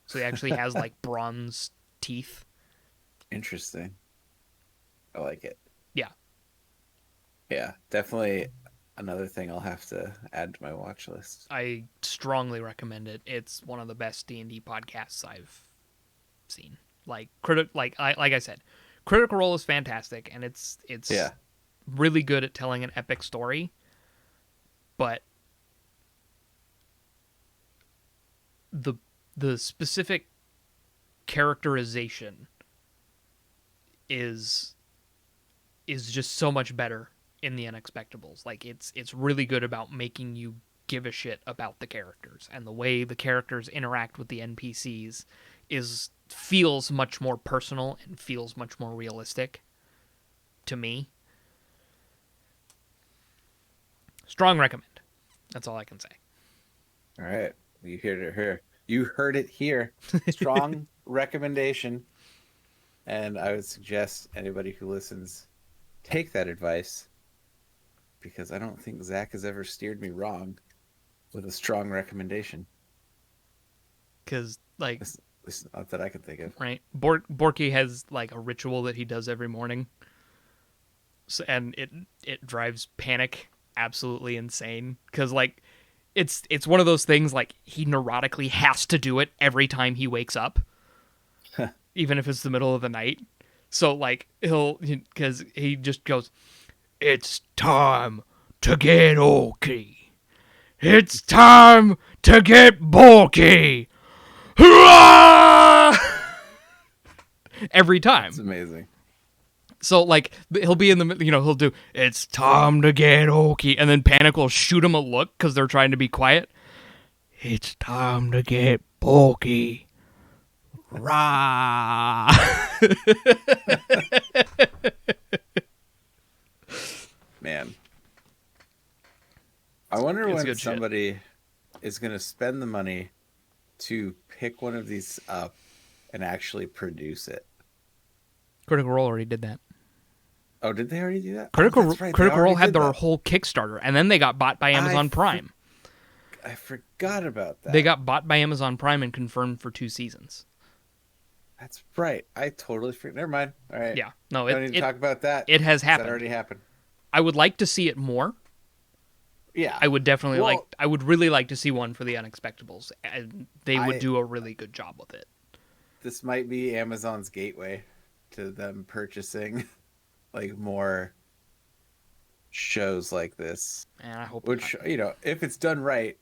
[SPEAKER 2] So he actually has like bronze teeth.
[SPEAKER 1] Interesting. I like it.
[SPEAKER 2] Yeah.
[SPEAKER 1] Yeah, definitely another thing I'll have to add to my watch list.
[SPEAKER 2] I strongly recommend it. It's one of the best D&D podcasts I've seen. Like I said, Critical Role is fantastic, and it's really good at telling an epic story. But the specific characterization is just so much better in the Unexpectables. Like it's really good about making you give a shit about the characters, and the way the characters interact with the NPCs feels much more personal and feels much more realistic to me. Strong recommend. That's all I can say.
[SPEAKER 1] All right. You heard it here. Strong recommendation. And I would suggest anybody who listens take that advice, because I don't think Zach has ever steered me wrong with a strong recommendation.
[SPEAKER 2] Because, like...
[SPEAKER 1] It's not that I can think of.
[SPEAKER 2] Right. Borky has, like, a ritual that he does every morning. So, and it drives Panic absolutely insane. Because, like, it's one of those things, like, he neurotically has to do it every time he wakes up. Even if it's the middle of the night. So, like, because he just goes, "It's time to get Oki. It's time to get Borky." Every time.
[SPEAKER 1] It's amazing.
[SPEAKER 2] So, like, he'll be in the, he'll do, "It's time to get Oki," and then Panic will shoot him a look because they're trying to be quiet. "It's time to get Borky. Rah!"
[SPEAKER 1] Man. I wonder when somebody is going to spend the money to pick one of these up and actually produce it.
[SPEAKER 2] Critical Role already did that.
[SPEAKER 1] Oh, did they already do that?
[SPEAKER 2] Critical Role had their whole Kickstarter, and then they got bought by Amazon Prime.
[SPEAKER 1] I forgot about
[SPEAKER 2] They
[SPEAKER 1] that.
[SPEAKER 2] got bought by Amazon Prime and confirmed for 2 seasons.
[SPEAKER 1] That's right. I totally forgot. Never mind. All right.
[SPEAKER 2] Yeah, no,
[SPEAKER 1] Don't need to talk about that
[SPEAKER 2] it has
[SPEAKER 1] because that
[SPEAKER 2] happened.
[SPEAKER 1] already happened.
[SPEAKER 2] I would like to see it more.
[SPEAKER 1] Yeah.
[SPEAKER 2] I would definitely like.
[SPEAKER 1] Well,
[SPEAKER 2] I would really like to see one for the Unexpectables, and they would
[SPEAKER 1] I
[SPEAKER 2] do a really good job with it.
[SPEAKER 1] this might be Amazon's gateway to them purchasing like more shows like this,
[SPEAKER 2] And I hope
[SPEAKER 1] which if it's done right,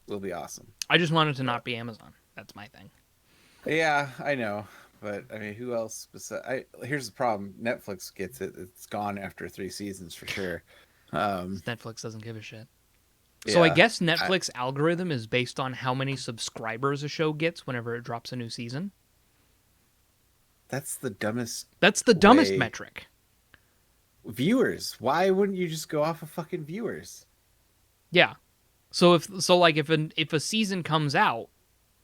[SPEAKER 1] will be awesome.
[SPEAKER 2] I just want it to
[SPEAKER 1] But
[SPEAKER 2] not be Amazon. That's my thing.
[SPEAKER 1] yeah, I know. But I mean, who else? Here's the problem: Netflix gets it. It's gone after 3 seasons for sure. Um,
[SPEAKER 2] Netflix doesn't give a shit. So I
[SPEAKER 1] yeah,
[SPEAKER 2] guess
[SPEAKER 1] I,
[SPEAKER 2] Netflix algorithm is based on how many subscribers a show gets whenever it drops a new season.
[SPEAKER 1] that's the dumbest
[SPEAKER 2] That's the dumbest
[SPEAKER 1] way.
[SPEAKER 2] metric.
[SPEAKER 1] Viewers, why wouldn't you just go off of fucking viewers?
[SPEAKER 2] Yeah. So if a season comes out,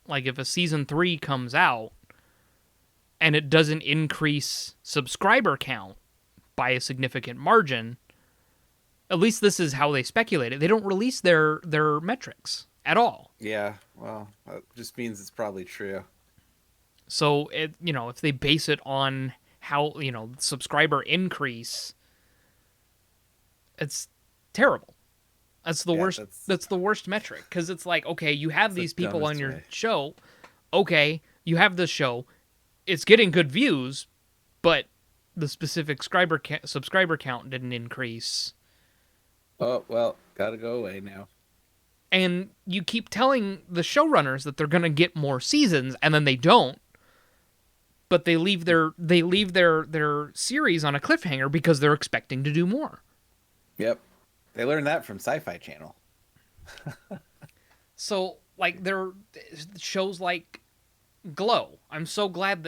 [SPEAKER 2] like if a season 3 comes out and it doesn't increase subscriber count by a significant margin, at least this is how they speculate it. They don't release their metrics at all.
[SPEAKER 1] Yeah, well, that just means it's probably true.
[SPEAKER 2] So if they base it on how, subscriber increase, it's terrible. That's the
[SPEAKER 1] Yeah,
[SPEAKER 2] worst. That's the worst metric because it's like, okay, you have
[SPEAKER 1] the
[SPEAKER 2] these people on
[SPEAKER 1] dumbest
[SPEAKER 2] your
[SPEAKER 1] way.
[SPEAKER 2] show. Okay, you have this show. It's getting good views, but the specific subscriber count didn't increase.
[SPEAKER 1] Oh, well, gotta go away now.
[SPEAKER 2] And you keep telling the showrunners that they're going to get more seasons, and then they don't. But they leave their series on a cliffhanger because they're expecting to do more.
[SPEAKER 1] Yep. They learned that from Sci-Fi Channel.
[SPEAKER 2] So like there shows like Glow. I'm so mad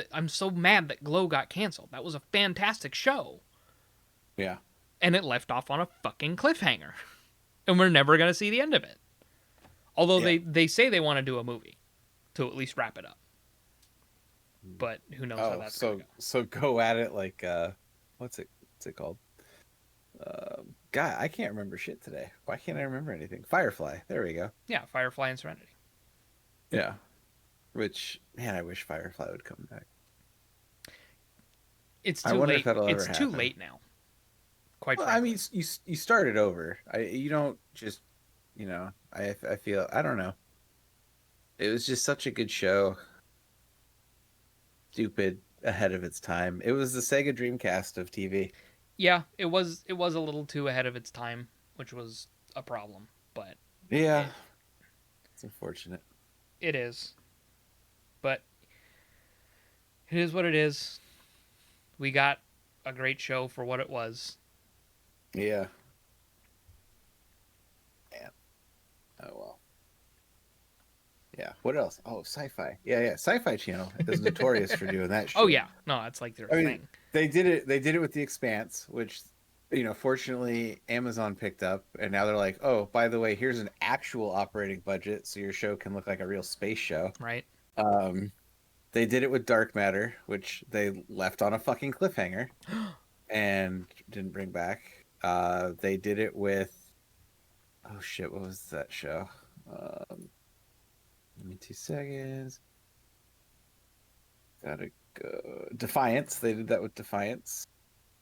[SPEAKER 2] that Glow got canceled. That was a fantastic show.
[SPEAKER 1] Yeah.
[SPEAKER 2] And it left off on a fucking cliffhanger. And we're never going to see the end of it. Although
[SPEAKER 1] Yeah.
[SPEAKER 2] they say they want to do a movie to at least wrap it up. But who knows how
[SPEAKER 1] Oh,
[SPEAKER 2] that's going to go.
[SPEAKER 1] so go at it like what's it called? God, I can't remember shit today. Why can't I remember anything? Firefly. There we go.
[SPEAKER 2] Yeah, Firefly and Serenity.
[SPEAKER 1] Yeah. Which, man, I wish Firefly would come back.
[SPEAKER 2] It's
[SPEAKER 1] I
[SPEAKER 2] too
[SPEAKER 1] wonder if
[SPEAKER 2] late.
[SPEAKER 1] that'll ever
[SPEAKER 2] It's too
[SPEAKER 1] happen.
[SPEAKER 2] late now. Quite
[SPEAKER 1] Well, I
[SPEAKER 2] frankly.
[SPEAKER 1] mean, you started over. You don't just, I feel, I don't know. It was just such a good show. Stupid, ahead of its time. It was the Sega Dreamcast of TV.
[SPEAKER 2] Yeah, it was a little too ahead of its time, which was a problem, but
[SPEAKER 1] Yeah,
[SPEAKER 2] it
[SPEAKER 1] it's unfortunate.
[SPEAKER 2] it is. But it is what it is. We got a great show for what it was.
[SPEAKER 1] Yeah. Man. Oh well. Yeah. What else? Oh, Sci-Fi. Yeah. Sci-Fi Channel is notorious for doing that
[SPEAKER 2] Oh
[SPEAKER 1] shit.
[SPEAKER 2] yeah, no, it's like their
[SPEAKER 1] I mean,
[SPEAKER 2] thing.
[SPEAKER 1] they did it. They did it with The Expanse, which, fortunately Amazon picked up, and now they're like, oh, by the way, here's an actual operating budget, so your show can look like a real space show.
[SPEAKER 2] Right?
[SPEAKER 1] Um, they did it with Dark Matter, which they left on a fucking cliffhanger and didn't bring back. They did it with, oh shit, what was that show? Give me 2 seconds. Gotta go. Defiance. They did that with Defiance.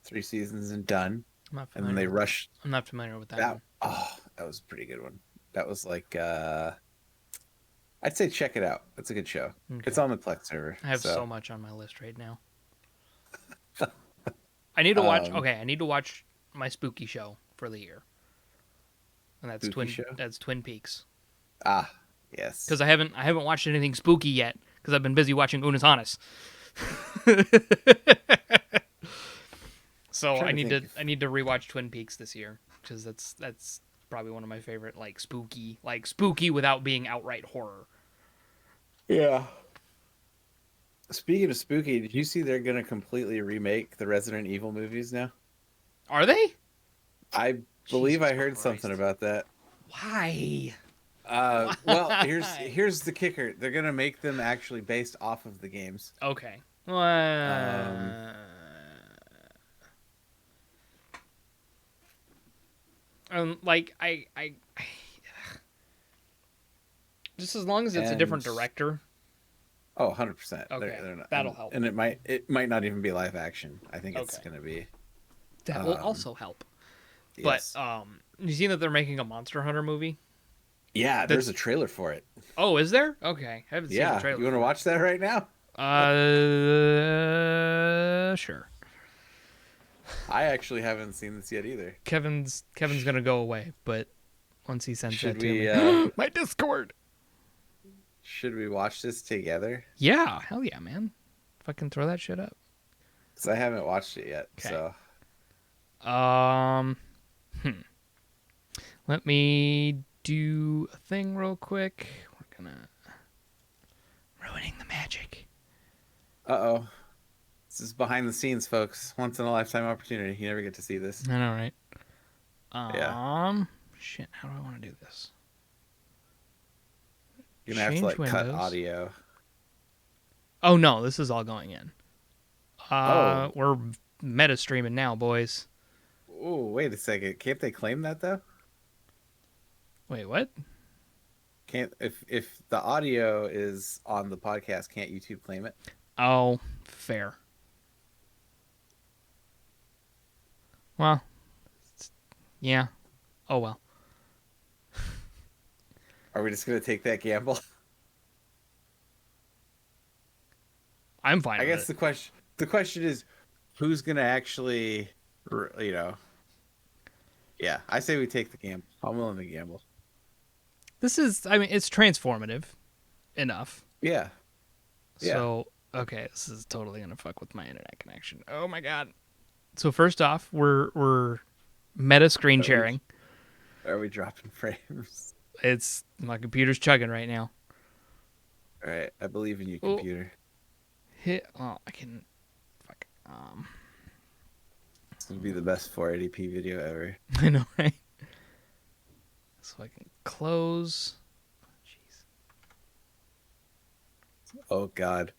[SPEAKER 1] 3 seasons and done.
[SPEAKER 2] I'm not
[SPEAKER 1] And then they
[SPEAKER 2] familiar.
[SPEAKER 1] rushed
[SPEAKER 2] I'm not familiar with that
[SPEAKER 1] that.
[SPEAKER 2] one.
[SPEAKER 1] Oh, that was a pretty good one. That was like I'd say check it out. It's a good show.
[SPEAKER 2] Okay.
[SPEAKER 1] It's on the Plex server.
[SPEAKER 2] I have
[SPEAKER 1] so
[SPEAKER 2] so much on my list right now. I need to watch.
[SPEAKER 1] Um,
[SPEAKER 2] Okay, I need to watch my spooky show for the year, and that's
[SPEAKER 1] Spooky show?
[SPEAKER 2] That's Twin Peaks.
[SPEAKER 1] Ah, yes.
[SPEAKER 2] Because I haven't watched anything spooky yet because I've been busy watching Unis Honest. So
[SPEAKER 1] Trying to think
[SPEAKER 2] I need to rewatch Twin Peaks this year because that's probably one of my favorite like spooky without being outright horror.
[SPEAKER 1] Yeah. Speaking of spooky, did you see they're gonna completely remake the Resident Evil movies now?
[SPEAKER 2] Are they?
[SPEAKER 1] I believe
[SPEAKER 2] Jesus
[SPEAKER 1] I heard
[SPEAKER 2] Christ.
[SPEAKER 1] something about that.
[SPEAKER 2] Why?
[SPEAKER 1] Well,
[SPEAKER 2] Why?
[SPEAKER 1] here's the kicker. They're gonna make them actually based off of the games.
[SPEAKER 2] Okay. Like I Just as long as it's a different
[SPEAKER 1] And
[SPEAKER 2] director.
[SPEAKER 1] oh, 100%.
[SPEAKER 2] Okay,
[SPEAKER 1] They're not,
[SPEAKER 2] that'll help.
[SPEAKER 1] and it might not even be live action. I think it's
[SPEAKER 2] Okay,
[SPEAKER 1] going to be
[SPEAKER 2] that will
[SPEAKER 1] um
[SPEAKER 2] also help. But
[SPEAKER 1] yes.
[SPEAKER 2] you seen that they're making a Monster Hunter movie?
[SPEAKER 1] Yeah, there's
[SPEAKER 2] That's
[SPEAKER 1] a trailer for it.
[SPEAKER 2] Oh, is there? Okay, I haven't seen the
[SPEAKER 1] Yeah, you
[SPEAKER 2] trailer
[SPEAKER 1] want to
[SPEAKER 2] for it.
[SPEAKER 1] watch that right now?
[SPEAKER 2] Sure.
[SPEAKER 1] I actually haven't seen this yet either.
[SPEAKER 2] Kevin's gonna go away, but once he sends
[SPEAKER 1] Should
[SPEAKER 2] that to
[SPEAKER 1] we
[SPEAKER 2] me, my Discord.
[SPEAKER 1] should we watch this together?
[SPEAKER 2] Yeah, hell yeah, man. Fucking throw that shit up.
[SPEAKER 1] Cuz I haven't watched it yet.
[SPEAKER 2] Okay.
[SPEAKER 1] So,
[SPEAKER 2] Um, let me do a thing real quick. We're gonna ruining the magic.
[SPEAKER 1] uh-oh. This is behind the scenes, folks. Once in a lifetime opportunity. You never get to see this.
[SPEAKER 2] I know, right?
[SPEAKER 1] Yeah.
[SPEAKER 2] Shit. How do I want to do this?
[SPEAKER 1] You're going to have to
[SPEAKER 2] Change
[SPEAKER 1] cut
[SPEAKER 2] windows.
[SPEAKER 1] audio.
[SPEAKER 2] Oh no, this is all going in.
[SPEAKER 1] Oh.
[SPEAKER 2] We're meta streaming now, boys.
[SPEAKER 1] Oh, wait a second. Can't they claim that though?
[SPEAKER 2] Wait, what?
[SPEAKER 1] Can't if the audio is on the podcast, can't YouTube claim it?
[SPEAKER 2] Oh, fair. Well, yeah. Oh well.
[SPEAKER 1] Are we just going to take that gamble?
[SPEAKER 2] I'm fine
[SPEAKER 1] I
[SPEAKER 2] with
[SPEAKER 1] guess
[SPEAKER 2] it.
[SPEAKER 1] the question is who's going to actually, you know. Yeah, I say we take the gamble. I'm willing to gamble.
[SPEAKER 2] I mean, it's transformative enough.
[SPEAKER 1] Yeah. Yeah.
[SPEAKER 2] So, okay, this is totally gonna fuck with my internet connection. Oh my god. So first off, we're meta screen sharing.
[SPEAKER 1] Are we dropping frames?
[SPEAKER 2] It's my computer's chugging right now.
[SPEAKER 1] All right, I believe in you,
[SPEAKER 2] Oh.
[SPEAKER 1] computer.
[SPEAKER 2] I can fuck.
[SPEAKER 1] This would be the best 480p video ever.
[SPEAKER 2] I know, right? So I can close. Jeez.
[SPEAKER 1] Oh God,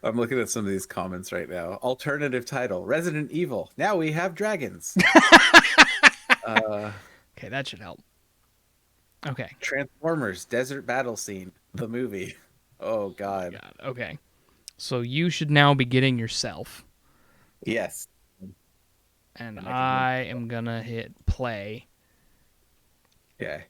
[SPEAKER 1] I'm looking at some of these comments right now. Alternative title: Resident Evil. Now we have dragons.
[SPEAKER 2] Okay, that should help. Okay.
[SPEAKER 1] Transformers: Desert Battle Scene. The movie. Oh God.
[SPEAKER 2] God. Okay. So you should now be getting yourself,
[SPEAKER 1] Yes.
[SPEAKER 2] and
[SPEAKER 1] And I can
[SPEAKER 2] I am gonna hit play.
[SPEAKER 1] Okay.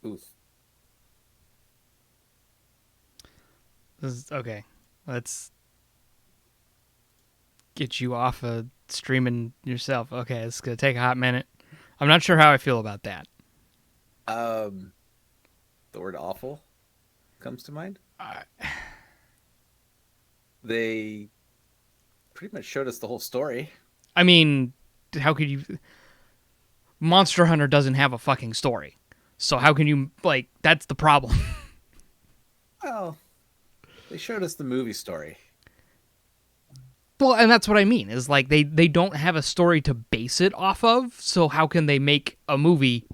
[SPEAKER 1] Oof.
[SPEAKER 2] Okay. Let's get you off of streaming yourself. Okay, it's gonna take a hot minute. I'm not sure how I feel about that.
[SPEAKER 1] The word awful comes to mind. They pretty much showed us the whole story.
[SPEAKER 2] I mean, how could you? Monster Hunter doesn't have a fucking story, so how can you like? That's the problem.
[SPEAKER 1] Well, they showed us the movie story.
[SPEAKER 2] Well, and that's what I mean. Is like they don't have a story to base it off of. So how can they make a movie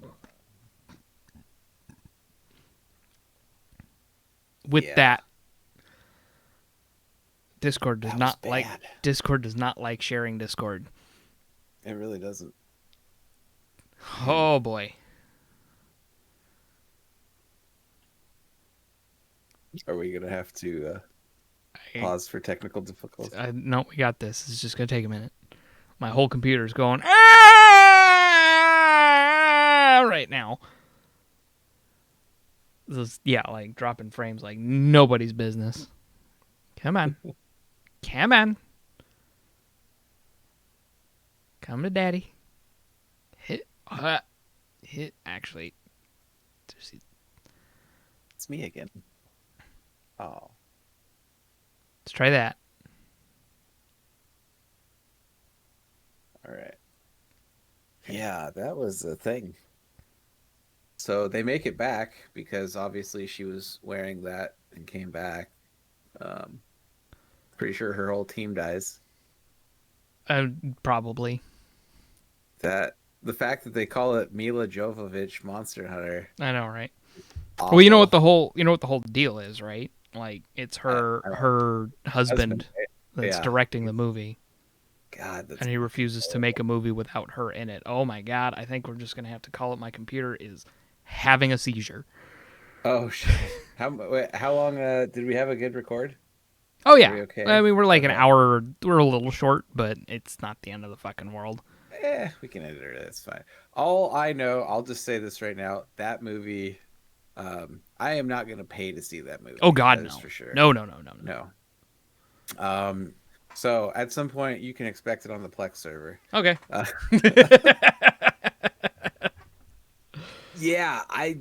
[SPEAKER 2] with that? Discord does not like Discord does not like sharing Discord.
[SPEAKER 1] It really doesn't.
[SPEAKER 2] Oh boy.
[SPEAKER 1] Are we gonna have to pause for technical difficulties?
[SPEAKER 2] No, we got this. It's just gonna take a minute. My whole computer's going right now. This, like dropping frames like nobody's business. Come on. Come on. Come to daddy. Hit. Actually.
[SPEAKER 1] It's me again. Oh.
[SPEAKER 2] Let's try that.
[SPEAKER 1] All right. Yeah, that was a thing. So they make it back because obviously she was wearing that and came back. Pretty sure her whole team dies.
[SPEAKER 2] Probably.
[SPEAKER 1] The fact that they call it Mila Jovovich Monster Hunter.
[SPEAKER 2] I know, right?
[SPEAKER 1] Awful.
[SPEAKER 2] Well, you know what the whole deal is, right? Like it's her husband that's directing the movie.
[SPEAKER 1] God,
[SPEAKER 2] and he refuses to make a movie without her in it. Oh my God! I think we're just gonna have to call it. My computer is having a seizure.
[SPEAKER 1] Oh shit! How long did we have a good record?
[SPEAKER 2] Oh yeah.
[SPEAKER 1] Okay?
[SPEAKER 2] I mean, we're like an hour. We're a little short, but it's not the end of the fucking world.
[SPEAKER 1] We can edit it. It's fine. All I know, I'll just say this right now: that movie. I am not gonna pay to see that movie.
[SPEAKER 2] Oh God, no,
[SPEAKER 1] for sure.
[SPEAKER 2] No.
[SPEAKER 1] So at some point you can expect it on the Plex server.
[SPEAKER 2] Okay.
[SPEAKER 1] Yeah, I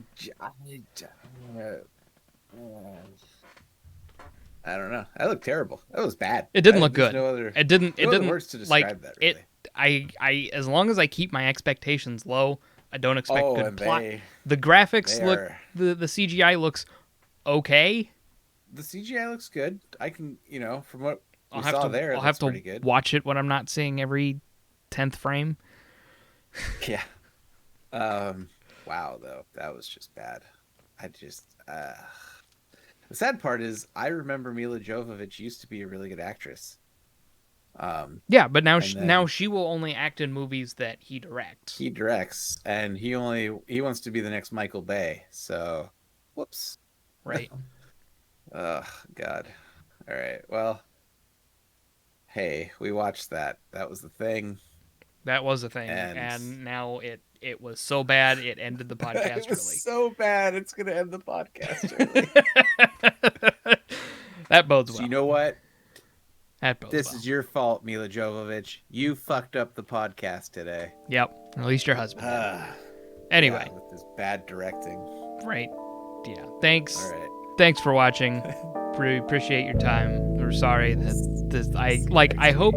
[SPEAKER 1] don't know. That looked terrible. That was bad.
[SPEAKER 2] It didn't look good.
[SPEAKER 1] It didn't words to describe
[SPEAKER 2] like
[SPEAKER 1] that. Really.
[SPEAKER 2] I as long as I keep my expectations low, I don't expect good plot. The graphics the CGI looks okay.
[SPEAKER 1] The CGI looks good. I can, from what
[SPEAKER 2] I'll have to watch it when I'm not seeing every 10th frame.
[SPEAKER 1] Yeah. Wow, though. That was just bad. The sad part is I remember Mila Jovovich used to be a really good actress.
[SPEAKER 2] Yeah, but now she will only act in movies that he directs.
[SPEAKER 1] He directs, and he wants to be the next Michael Bay. So, whoops.
[SPEAKER 2] Right.
[SPEAKER 1] Oh, God. All right. Well, hey, we watched that. That was the thing.
[SPEAKER 2] That was a thing, and now it was so bad it ended the podcast
[SPEAKER 1] it was
[SPEAKER 2] early.
[SPEAKER 1] So bad it's gonna end the podcast early.
[SPEAKER 2] That bodes well.
[SPEAKER 1] So you know what?
[SPEAKER 2] This
[SPEAKER 1] is your fault, Mila Jovovich. You fucked up the podcast today.
[SPEAKER 2] Yep. At least your husband. Anyway,
[SPEAKER 1] with this bad directing.
[SPEAKER 2] Right. Yeah. Thanks.
[SPEAKER 1] All right.
[SPEAKER 2] Thanks for watching. Really appreciate your time. We're sorry that I hope